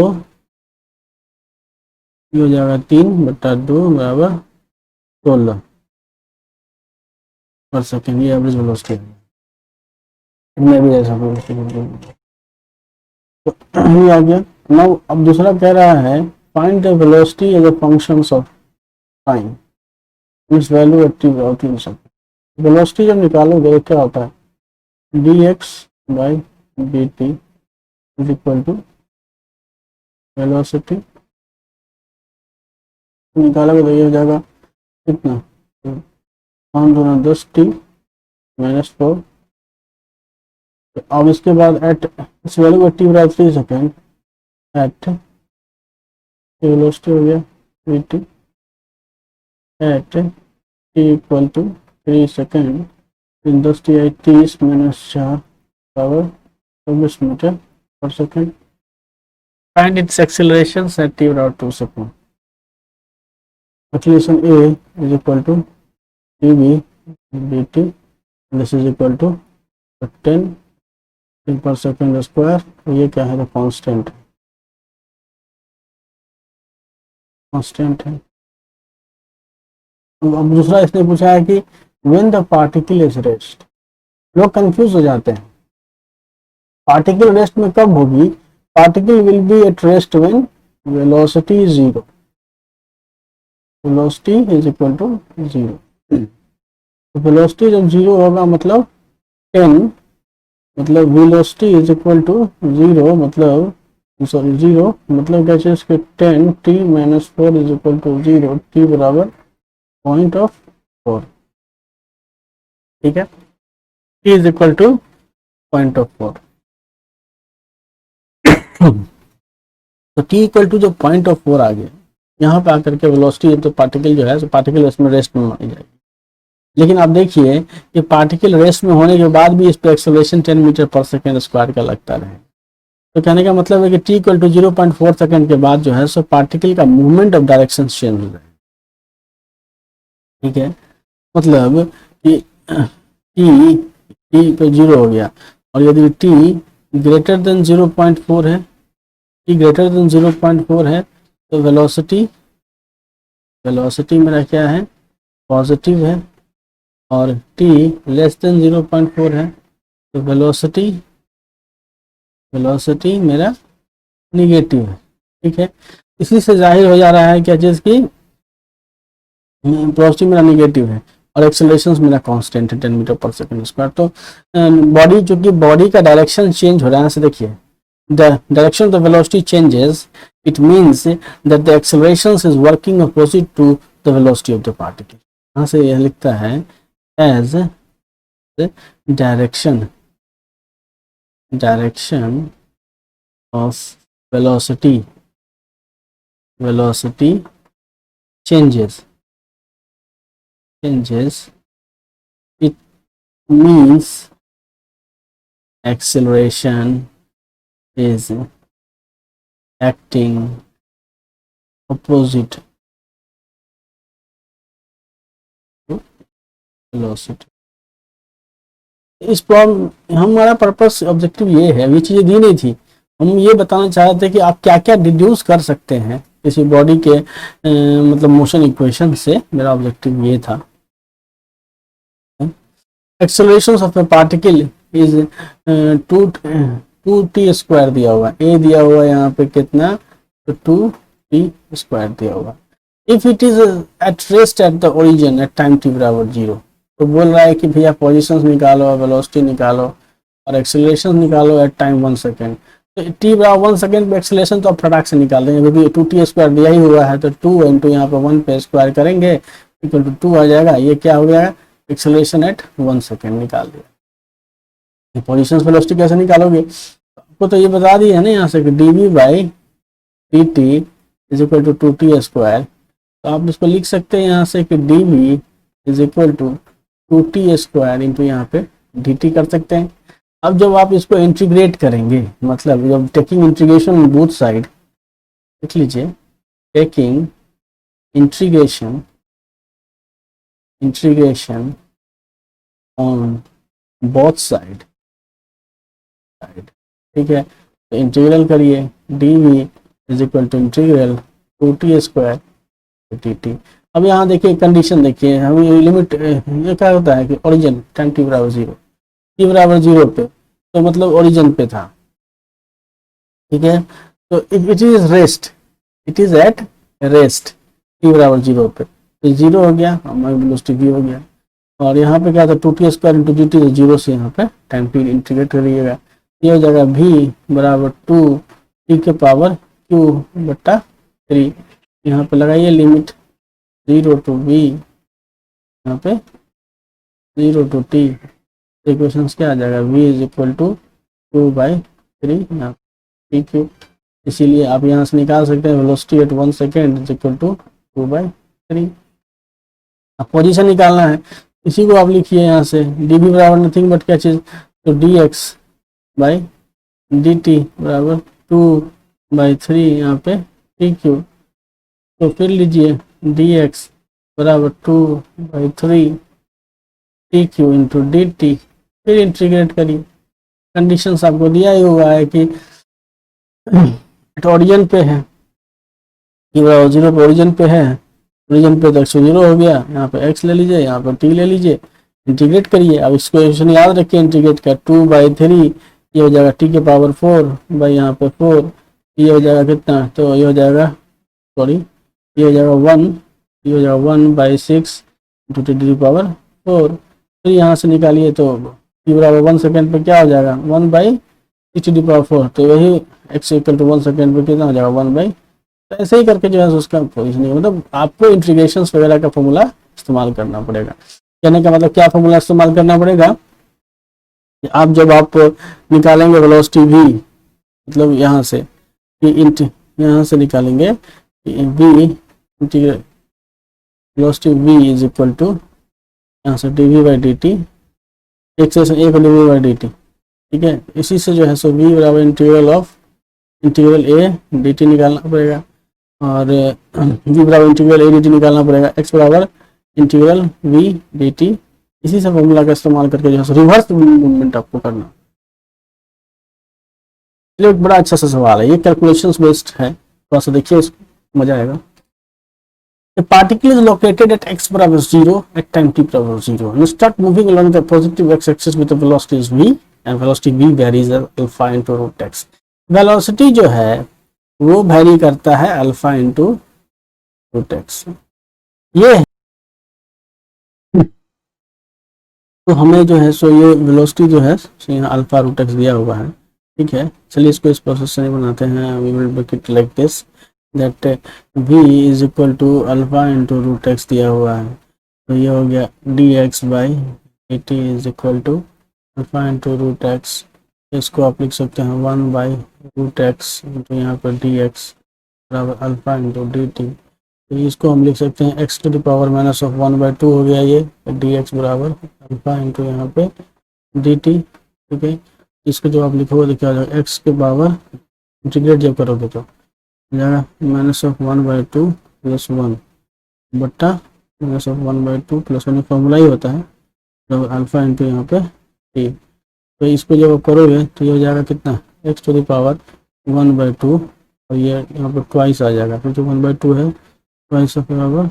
ये हो जाएगा 3/2 बराबर 16 पर सेकेंड। ये एवरेज वेलोसिटी है, मैं भी ऐसा वेलोसिटी ये आ गया। नाउ अब दूसरा कह रहा है find the velocity as a function of time, इस वैल्यू एक्टिव होती है सब। वेलोसिटी जब निकालोगे तो क्या होता है, dx/dt is equal to velocity, निकालोगे तो ये हो जाएगा कितना, 5×10⁻⁴। अब इसके बाद एट इस वैल्यू को t/3 सेकेंड एट वेलोसिटी हो गया dt at t equal to 3 second, 10 30 -4 बराबर 24 metre per second. Find its acceleration at t/2 second. Acceleration a is equal to dv dt, this is equal to 10 per second square. ये क्या है, तो कांस्टेंट है। अब दूसरा इसने पूछा है कि when the particle is rest. लोग कंफ्यूज हो जाते हैं, पार्टिकल रेस्ट में कब होगी, particle will be at rest when velocity is 0, velocity is equal to 0। तो वेलोसिटी जब 0 होगा मतलब 10, मतलब वेलोसिटी इज इक्वल टू 0 मतलब सॉरी 0 मतलब क्या चीज के 10 t-4 is equal to 0, t बराबर 0.4, ठीक है, t इज इक्वल टू 0.4। तो t इक्वल टू जो 0.4 आ गया, यहाँ पे आकर के वेलोसिटी तो पार्टिकल जो है तो पार्टिकल इसमें रेस्ट में मानी जाएगी। लेकिन आप देखिए कि पार्टिकल रेस्ट में होने के बाद भी इस पर acceleration 10 metre per second square का लगता रहे। तो कहने का मतलब है कि t इक्वल टू 0.4 सेकेंड के बाद जो है सो पार्टिकल का मूवमेंट ऑफ डायरेक्शन चेंज हो जाए, ठीक है, मतलब कि t पे 0 हो गया, और यदि t ग्रेटर देन 0.4 है, t ग्रेटर देन 0.4 है तो वेलोसिटी मेरा क्या है, पॉजिटिव है, और t लेस देन 0.4 है तो वेलोसिटी मेरा निगेटिव है, ठीक है। इसी से जाहिर हो जा रहा है क्या चीज़ की, वेलोसिटी मेरा निगेटिव है और एक्सेलरेशन मेरा कांस्टेंट है 10 मीटर पर सेकंड स्क्वायर। तो बॉडी चूंकि बॉडी का डायरेक्शन चेंज हो रहा है, से देखिए the direction of the velocity changes, it means that the acceleration is working opposite to the velocity of the particle. यहाँ से यह लिखता है as direction of velocity changes, it means acceleration is acting opposite to velocity। इस प्रॉब्लम हमारा पर्पस ऑब्जेक्टिव ये है, ये चीज़ें दी नहीं थी, हम ये बताना चाहते थे कि आप क्या क्या डिड्यूस कर सकते हैं किसी बॉडी के मतलब मोशन इक्वेशन से, मेरा ऑब्जेक्टिव ये था। Acceleration of A particle is 2t square दिया हुआ, a दिया हुआ यहाँ पे कितना, तो 2t स्क्वायर दिया हुआ। If it is at rest at the origin at time t बराबर 0, तो बोल रहा है कि भैया पोजीशंस निकालो, वेलोसिटी निकालो और एक्सेलरेशन निकालो एट टाइम 1 सेकेंड। तो t बराबर 1 सेकेंड पे एक्सेलरेशन तो आप फटाक से निकाल देंगे, क्योंकि 2t स्क्वायर दिया ही हुआ है, तो 2 इंटू यहाँ पे 1 पे स्क्वायर करेंगे इक्वल टू 2 आ जाएगा। ये क्या हो गया, एक्सेलरेशन एट 1 सेकेंड निकाल दिया। पोजीशन वेलोसिटी कैसे निकालोगे, आपको तो ये बता दिया है ना यहाँ से कि dv/dt is equal to 2t square. तो आप इसको लिख सकते हैं यहाँ से कि dv is equal to 2t square into यहाँ पे dt कर सकते हैं। अब जब आप इसको इंटीग्रेट करेंगे, मतलब जब taking integration on both side, लिख लीजिए taking integration on both side, ठीक है, तो इंटीग्रल करिए, D V is equal to integral 2t square D T. अब यहाँ देखिए कंडीशन देखिए, हम लिमिट ये क्या होता है कि ओरिजिन टाइम t बराबर 0, t बराबर 0 पे, तो मतलब ओरिजिन पे था, ठीक है। तो it is rest, it is at rest t बराबर 0 पे, तो 0 हो गया, हमारी वेलोसिटी v हो गया। और यहाँ पे क्या था 2t square into D T, 0 से यहाँ पे टाइम t इंटीग्रेट करिएगा, ये हो जाएगा v बराबर 2t के पावर q बट्टा 3। यहाँ पे लगाइए लिमिट 0 टू v, यहाँ पे 0 टू t, इक्वेशन क्या आ जाएगा, v इज इक्वल टू 2/3 यहाँ टी क्यू। इसीलिए आप यहाँ से निकाल सकते हैं velocity at 1 second is equal to 2/3। अब पोजीशन निकालना है, इसी को आप लिखिए यहाँ से, डी बी बराबर नथिंग बट क्या चीज़, तो D x by D t बराबर 2/3 यहाँ पे टी क्यू। तो फिर लीजिए डी एक्स बराबर 2/3 T Q into D T, फिर इंटीग्रेट करिए। कंडीशंस आपको दिया ही हुआ है कि ओरिजिन पे है, t बराबर 0 पे ओरिजिन पे है, ओरिजिन पे तो x 0 हो गया, यहाँ पे x ले लीजिए, यहाँ पे t ले लीजिए, इंटीग्रेट करिए। अब इसको क्वेश्चन याद रखिए इंटीग्रेट का, 2/3 ये हो जाएगा t के पावर 4 बाई यहाँ पे 4, ये हो जाएगा कितना, तो ये हो जाएगा सॉरी ये हो जाएगा 1, ये हो जाएगा 1/6 इंटू टी टू पावर 4। फिर यहाँ से निकालिए तो t बराबर 1 सेकेंड पे क्या हो जाएगा 1/6 टू दी पावर 4, तो वही x इक्वल टू 1 सेकेंड पे कितना हो जाएगा 1/, तो ऐसे ही करके जो है उसका पोजिशनिंग, मतलब आपको इंटीग्रेशंस वगैरह का फॉर्मूला इस्तेमाल करना पड़ेगा। कहने का मतलब क्या फॉर्मूला इस्तेमाल करना पड़ेगा, आप जब आप निकालेंगे वेलोसिटी v, मतलब यहाँ से यहाँ से निकालेंगे v integral velocity v is equal to यहाँ से D we by D T, एक से एक D we by D T, ठीक है। इसी से जो है सो v बराबर इंटीग्रल ए डी टी निकालना पड़ेगा, और v बराबर इंटीग्रल ए डी टी निकालना पड़ेगा, x बराबर इंटीग्रल v डी टी। इसी से फॉर्मूला का इस्तेमाल करके जो है रिवर्स मूवमेंट आपको करना। चलिए एक बड़ा अच्छा सा सवाल है, ये कैलकुलेशंस बेस्ड है, थोड़ा सा देखिए मजा आएगा। A particle is located at x बराबर 0 at time t बराबर 0 and start moving along the positive x axis with the velocity is v and velocity v varies as alpha into root x। Velocity जो है वो वैरी करता है अल्फा इंटू रूट एक्स, ये तो हमें जो है सो ये वेलोसिटी जो है सो यहाँ अल्फा रूट एक्स दिया हुआ है, ठीक है। चलिए इसको इस प्रोसेस से बनाते हैं, we will make it like this that v is equal to alpha into root X दिया हुआ है, तो ये हो गया D x by D T is equal to alpha into root X. इसको आप लिख सकते हैं 1/√x इंटू यहाँ पर डी एक्स बराबर अल्फा इंटू डी टी। तो इसको हम लिख सकते हैं x टू द पावर -1/2 हो गया ये, डी एक्स बराबर अल्फा इंटू यहाँ पे डी टी, ठीक है। इसको जो आप लिखोगे तो क्या हो जाएगा x के पावर इंटीग्रेट जब करोगे तो जाएगा -1/2 + 1 बट्टा -1/2 + 1 फॉर्मूला ही होता है बराबर अल्फा इंटू यहाँ पे टी। तो इसको जब आप करोगे तो ये हो जाएगा कितना x टू द पावर 1/2 और ये यहाँ पर ट्वाइस आ जाएगा, क्योंकि 1/2 है, ट्वाइस ऑफ बराबर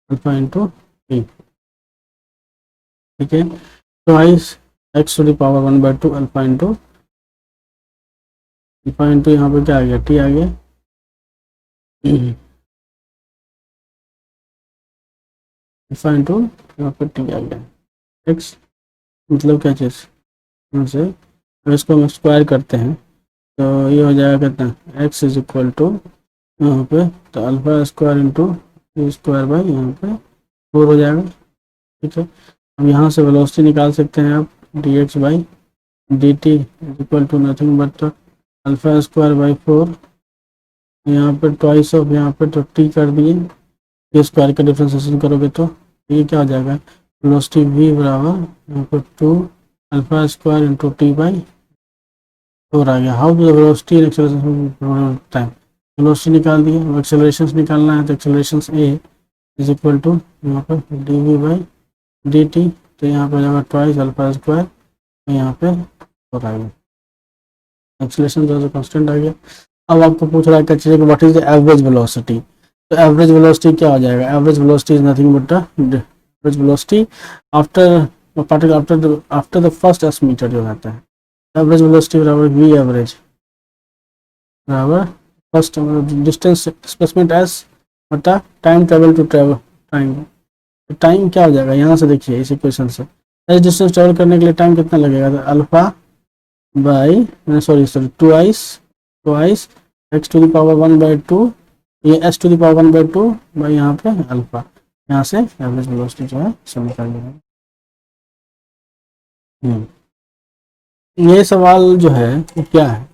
अल्फा इंटू टी, ठीक है। Twice x to the power 1/2 alpha into यहाँ पे क्या आ गया टी आ गया, अल्फा इंटू यहाँ पे टी आ गया, x मतलब क्या चीज़ यहाँ से, अगर इसको हम स्क्वायर करते हैं तो ये हो जाएगा कितना x इज इक्वल टू यहाँ पे तो alpha square into square by यहाँ पे 4 हो जाएगा, ठीक है। अब यहाँ से वेलोसिटी निकाल सकते हैं आप d x by D T is equal to nothing but alpha square by 4, यहाँ पे ट्वाइस ऑफ यहाँ पे तो टी कर दिए, ये स्क्वायर का डिफ्रेंसिएशन करोगे तो ये क्या हो जाएगा वेलोसिटी v बराबर यहाँ पर 2 alpha square into t by 4 आ गया। How to the velocity and acceleration time, velocity निकाल दिए, एक्सेलरेशन निकालना है तो acceleration a is equal to यहाँ पर d we by D T, तो यहाँ पर जाएगा ट्वाइस अल्फा स्क्वायर, यहाँ पे 4 आ गया। एक्सेलरेशन जो है कांस्टेंट आ गया। अब आपको पूछ रहा है क्या चीज़ what is the average velocity, तो एवरेज वेलोसिटी क्या हो जाएगा, average velocity is nothing but average velocity after particle after the first s metre जो रहता है, एवरेज वेलोसिटी बराबर वी एवरेज बराबर फर्स्ट डिस्टेंस डिस्प्लेसमेंट एस बटा time travel to travel time. तो टाइम क्या हो जाएगा यहाँ से देखिए इस इक्वेशन से, एस डिस्टेंस ट्रेवल करने के लिए टाइम कितना लगेगा, तो alpha by sorry twice twice x to the power 1/2, ये s to the power 1/2 by यहाँ पे अल्फा, यहाँ से एवरेज वेलोसिटी जो है सब निकाल लेंगे। ये सवाल जो है वो क्या है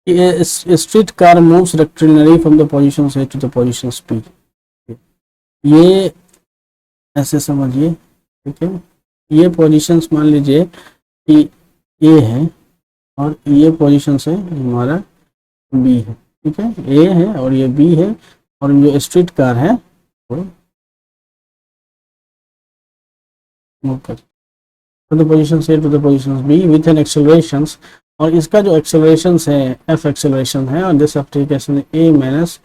कि street car moves rectangularly from the position A to the position P, ये ऐसे समझिए, ठीक है। ये पोजीशंस मान लीजिए कि ए है और ये पोजीशन से हमारा बी है, ठीक है, ए है और ये बी है, और जो स्ट्रीट कार है वो मूव कर to the position A to the position B with an accelerations, और इसका जो एक्सेलरेशन है एफ एक्सेलरेशन है, और this application a minus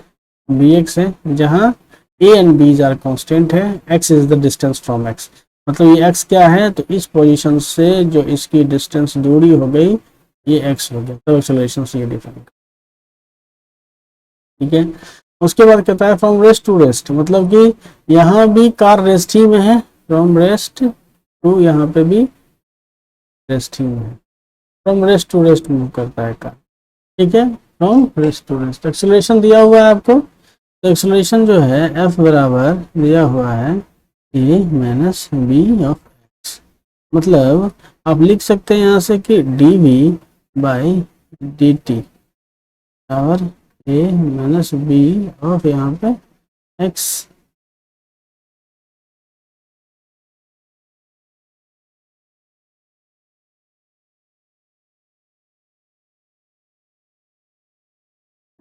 b x है, जहाँ a and b's are constant है, x is the distance from x, मतलब ये एक्स क्या है, तो इस पोजीशन से जो इसकी डिस्टेंस दूरी हो गई ये एक्स हो गया, तो एक्सेलरेशन से ये डिफाइन, ठीक है। उसके बाद कहता है फ्रॉम रेस्ट टू रेस्ट, मतलब कि यहाँ भी कार रेस्ट ही में है, फ्रॉम रेस्ट टू यहाँ पे भी रेस्ट ही में है, from rest to rest move करता है कार, ठीक है, from rest to rest. Acceleration दिया हुआ है आपको, तो एक्सेलरेशन जो है एफ बराबर दिया हुआ है a minus b of x, मतलब आप लिख सकते हैं यहाँ से कि d we by D t बराबर ए माइनस बी ऑफ यहाँ पे एक्स,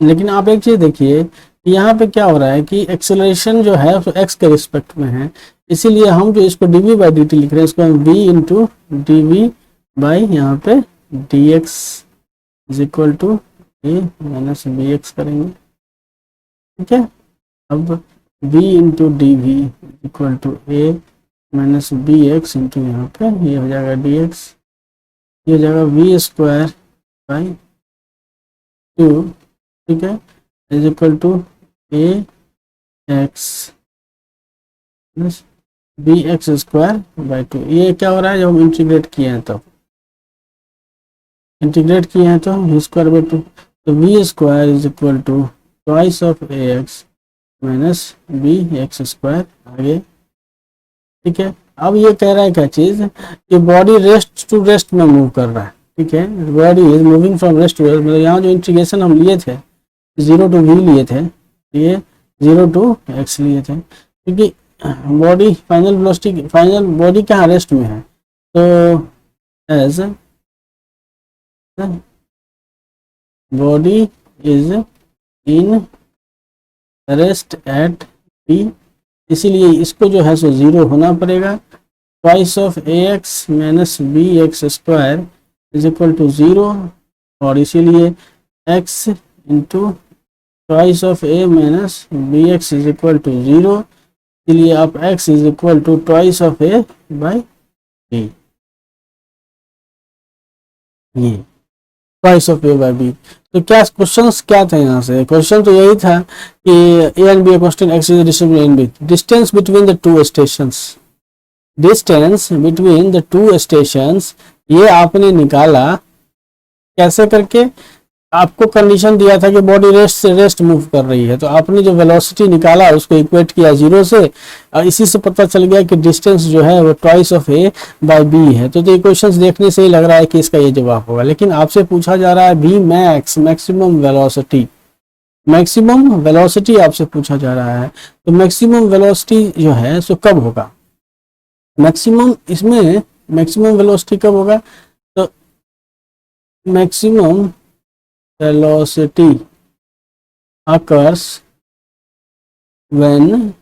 लेकिन आप एक चीज देखिए यहाँ पे क्या हो रहा है कि एक्सेलरेशन जो है तो एक्स के रिस्पेक्ट में है, इसीलिए हम जो इसको d we by D t लिख रहे हैं इसको हम v into D we by यहाँ पे d x is equal to a minus b x करेंगे, ठीक है। अब v into D v equal to a minus b x into यहाँ पे ये हो जाएगा डी एक्स, ये हो जाएगा वी स्क्वायर बाई 2, ठीक है, is equal to a x plus b x square by 2। ये क्या हो रहा है जब हम इंटीग्रेट किए हैं, तो इंटीग्रेट किए हैं तो वी स्क्वायर बाई 2, तो v square is equal to twice of a x minus b x square आगे, ठीक है। अब ये कह रहा है क्या चीज़ कि बॉडी रेस्ट टू रेस्ट में मूव कर रहा है, ठीक है, body is moving from rest to rest, मतलब यहाँ जो इंटीग्रेशन हम लिए थे 0 टू वी लिए थे, ये 0 टू एक्स लिए थे, क्योंकि body final velocity final body कहाँ रेस्ट में है, तो as body is in rest at b, इसीलिए इसको जो है सो 0 होना पड़ेगा, twice of a x minus b x square is equal to 0, और इसीलिए x into twice of a minus b x is equal to 0, इसलिए आप x is equal to twice of a by b, ये twice of a by b. तो क्या क्वेश्चंस क्या थे यहाँ से, क्वेश्चन तो यही था कि a and b constant x is distance in b, distance between the two stations, distance between the two stations, ये आपने निकाला कैसे करके, आपको कंडीशन दिया था कि बॉडी रेस्ट से रेस्ट मूव कर रही है, तो आपने जो वेलोसिटी निकाला उसको इक्वेट किया 0 से, और इसी से पता चल गया कि डिस्टेंस जो है वो twice of a by b है। तो ये क्वेश्चंस देखने से ही लग रहा है कि इसका ये जवाब होगा, लेकिन आपसे पूछा जा रहा है b max maximum velocity, maximum velocity आपसे पूछा जा रहा है, तो मैक्सिमम वेलोसिटी जो है सो कब होगा, मैक्सिमम इसमें मैक्सिमम वेलोसिटी कब होगा, तो maximum velocity occurs when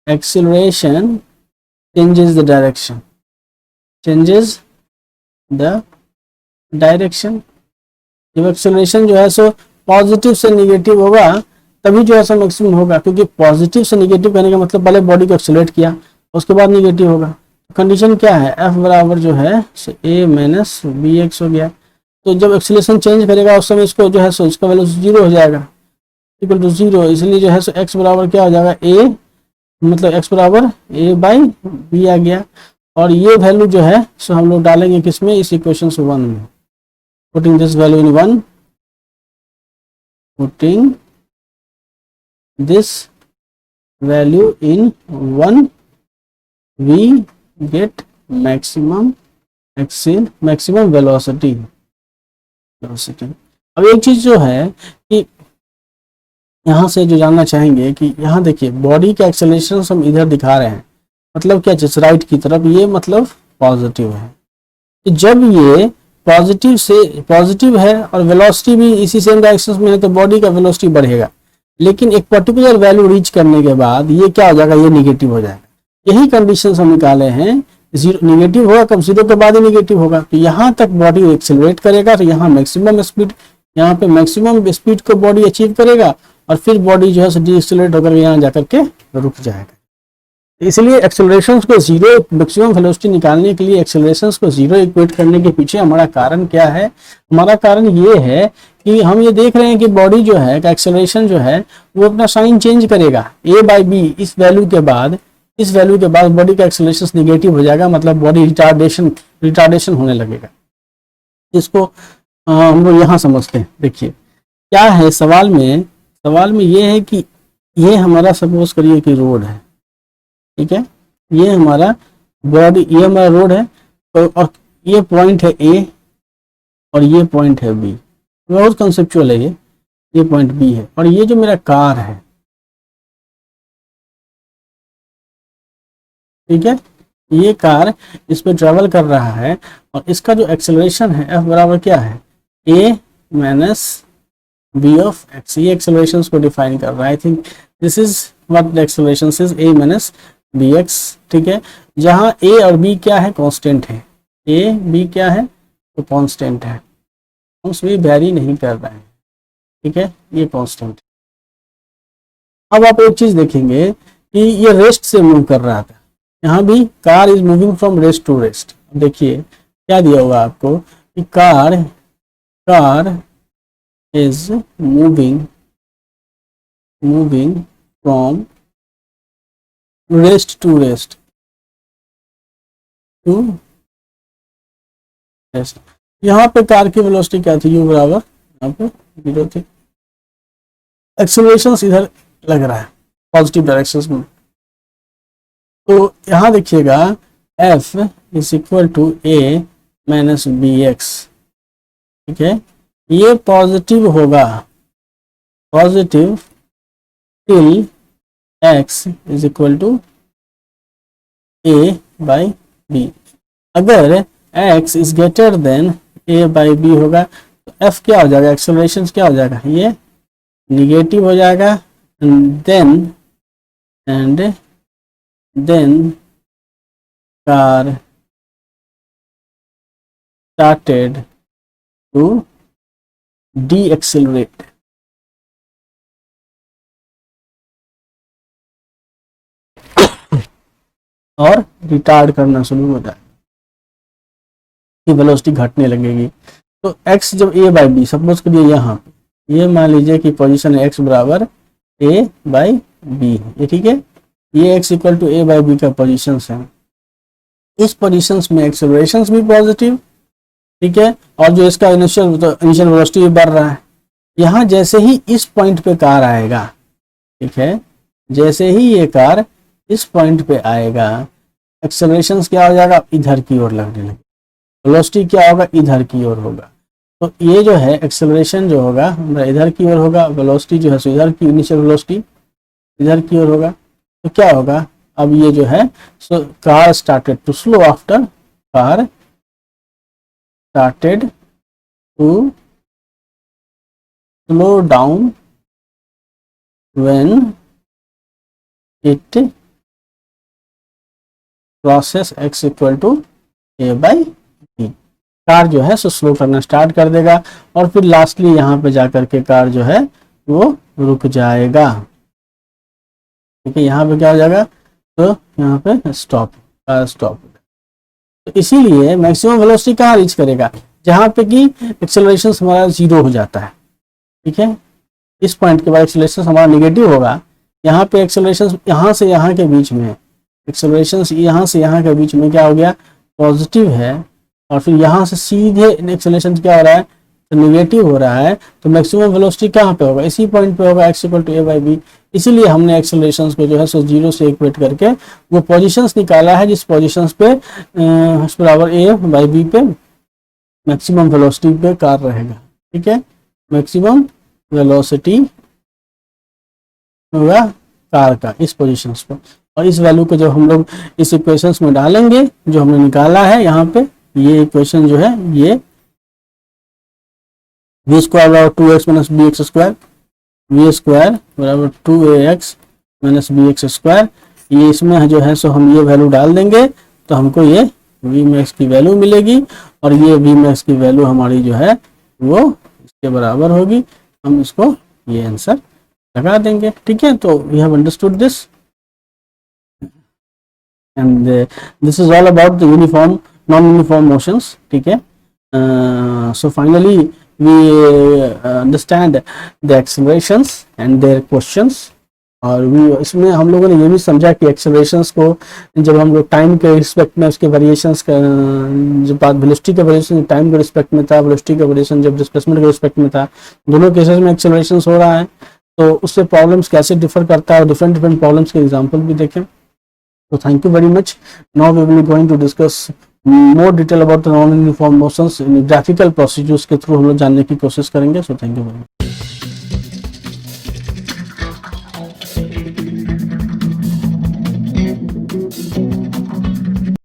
acceleration changes the direction, changes the direction, जब एक्सेलरेशन जो है सो पॉजिटिव से निगेटिव होगा तभी जो है सो मैक्सिमम होगा, क्योंकि पॉजिटिव से निगेटिव कहने का मतलब पहले बॉडी को एक्सेलरेट किया उसके बाद निगेटिव होगा। कंडीशन क्या है, एफ बराबर जो है ए माइनस बी एक्स हो गया। तो जब एक्सेलरेशन चेंज करेगा उस समय इसको जो है सो इसका वैल्यू 0 हो जाएगा, इक्वल टू 0। इसलिए जो है सो एक्स बराबर क्या हो जाएगा, ए मतलब एक्स बराबर ए बाई बी आ गया। और ये वैल्यू जो है सो हम लोग डालेंगे किसमें, इस इक्वेशन 1 में। Putting this value in 1, putting this value in 1, we get maximum maximum velocity. अब एक चीज जो है कि यहाँ से जो जानना चाहेंगे कि यहाँ देखिए बॉडी के एक्सेलरेशन हम इधर दिखा रहे हैं, मतलब क्या चीज राइट की तरफ, ये मतलब पॉजिटिव है। जब ये पॉजिटिव है और वेलोसिटी भी इसी सेम डायरेक्शन में है तो बॉडी का वेलोसिटी बढ़ेगा, लेकिन एक पर्टिकुलर वैल्यू रीच करने के बाद ये क्या हो जाएगा, ये निगेटिव हो जाएगा। यही कंडीशन हम निकाले हैं, जीरो निगेटिव होगा कब, 0 के बाद ही निगेटिव होगा। तो यहाँ तक बॉडी एक्सेलरेट करेगा तो यहाँ मैक्सिमम स्पीड, यहाँ पे मैक्सिमम स्पीड को बॉडी अचीव करेगा और फिर बॉडी जो है डीएक्सेलरेट होकर यहाँ जाकर के रुक जाएगा। इसलिए एक्सेलरेशंस को 0 मैक्सिमम वेलोसिटी निकालने के लिए एक्सेलरेशंस को 0 इक्वेट करने के पीछे हमारा कारण क्या है, हमारा कारण ये है कि हम ये देख रहे हैं कि बॉडी जो है एक्सेलरेशन जो है वो अपना साइन चेंज करेगा a बाई बी। इस वैल्यू के बाद बॉडी का एक्सेलरेशन निगेटिव हो जाएगा, मतलब बॉडी रिटार्डेशन होने लगेगा। इसको हम लोग यहाँ समझते हैं। देखिए क्या है सवाल में ये है कि ये हमारा सपोज करिए कि रोड है, ठीक है, ये हमारा बॉडी, ये हमारा रोड है तो, और ये पॉइंट है ए और ये पॉइंट है बी, बहुत कंसेप्चुअल है ये पॉइंट बी है। और ये जो मेरा कार है, ठीक है, ये कार इस पे ट्रेवल कर रहा है और इसका जो एक्सेलरेशन है एफ बराबर क्या है, a minus b of x. ये एक्सेलरेशन को डिफाइन कर रहा है। I think this is what the acceleration is, a minus b x, ठीक है, जहां ए और बी क्या है, कांस्टेंट है। ए बी क्या है तो कांस्टेंट है, भी वेरी नहीं कर रहा है, ठीक है, ये कांस्टेंट। अब आप एक चीज देखेंगे कि ये रेस्ट से मूव कर रहा था, यहाँ भी car is moving from rest to rest. देखिए क्या दिया हुआ आपको कि car is moving from rest to rest यहाँ पे कार की वेलोसिटी क्या थी, u बराबर यहाँ पे 0 थी। एक्सेलरेशन इधर लग रहा है पॉजिटिव डायरेक्शन में, तो यहाँ देखिएगा f is equal to a minus b x, ठीक है, ये पॉजिटिव होगा, positive till x is equal to a by b। अगर x is greater than a by b होगा तो f क्या हो जाएगा, एक्सेलरेशन क्या हो जाएगा, ये निगेटिव हो जाएगा। Then car started to de-accelerate। और रिटार्ड करना शुरू होता है कि वेलोसिटी घटने लगेगी। तो x जब a बाई बी, सपोज करिए यहाँ पे ये मान लीजिए कि पोजीशन है x बराबर a बाई बी, ये ठीक है, ये x equal to a by b का पोजीशन है। इस पोजीशन में एक्सेलरेशन भी पॉजिटिव, ठीक है, और जो इसका इनिशियल वेलोसिटी बढ़ रहा है। यहाँ जैसे ही इस पॉइंट पे कार आएगा, ठीक है, जैसे ही ये कार इस पॉइंट पे आएगा एक्सेलरेशन क्या हो जाएगा, इधर की ओर लगने लगे, वेलोसिटी क्या होगा, इधर की ओर होगा। तो ये जो है एक्सेलरेशन जो होगा हमारा इधर की ओर होगा, वेलोसिटी जो है सो इधर की, इनिशियल वेलोसिटी इधर की ओर होगा। तो क्या होगा, अब ये जो है so car started to slow after, car started to slow down when it crosses x equal to a by b। Car जो है सो स्लो करना स्टार्ट कर देगा और फिर लास्टली यहाँ पे जाकर के कार जो है वो रुक जाएगा। ठीक है, यहाँ पे क्या हो जाएगा, तो यहाँ पे स्टॉप, कार स्टॉप। तो इसीलिए मैक्सिमम वेलोसिटी कहाँ रीच करेगा, जहाँ पे कि एक्सेलरेशन हमारा 0 हो जाता है। ठीक है, इस पॉइंट के बाद एक्सेलरेशन हमारा नेगेटिव होगा। यहाँ पे एक्सेलरेशन यहाँ से यहाँ के बीच में, एक्सेलरेशन यहाँ से यहाँ के बीच में क्या हो गया, पॉजिटिव है, और फिर यहाँ से सीधे एक्सेलरेशन क्या हो रहा है, तो नेगेटिव हो रहा है। तो मैक्सिमम वेलोसिटी कहाँ पे होगा, इसी पॉइंट पे होगा, x = a/b। इसीलिए हमने एक्सेलरेशन को जो है सो 0 से इक्वेट करके वो पोजीशंस निकाला है जिस पोजीशंस पे बराबर a/b पे मैक्सिमम वेलोसिटी पे कार रहेगा। ठीक है, मैक्सिमम वेलोसिटी होगा कार का इस पोजीशंस पर, और इस वैल्यू को जब हम लोग इस इक्वेशंस में डालेंगे जो हमने निकाला है यहाँ पे, ये इक्वेशन जो है ये v² = 2x - bx², v² = 2ax - bx², ये इसमें जो है सो हम ये वैल्यू डाल देंगे तो हमको ये vmax की वैल्यू मिलेगी, और ये vmax की वैल्यू हमारी जो है वो इसके बराबर होगी। हम इसको ये आंसर लगा देंगे। ठीक है, तो we have understood this, and this is all about the uniform non uniform motions. ठीक है, so finally we understand the accelerations and their questions, और भी इसमें हम लोगों ने ये भी समझा कि एक्सेलरेशंस को जब हम लोग टाइम के रिस्पेक्ट में उसके वेरिएशंस का, जब बात वेलोसिटी के वेरिएशन टाइम के रिस्पेक्ट में था, वेलोसिटी का वेरिएशन जब डिस्प्लेसमेंट के रिस्पेक्ट में था, दोनों केसेस में एक्सेलरेशंस हो रहा है, तो उससे प्रॉब्लम्स कैसे डिफर करता है, और डिफरेंट प्रॉब्लम्स के एग्जाम्पल भी देखें। तो thank you very much. Now we will going to discuss more detail about the non uniform motions in graphical procedures के थ्रू हम लोग जानने की कोशिश करेंगे। So thank you very much. Thank you.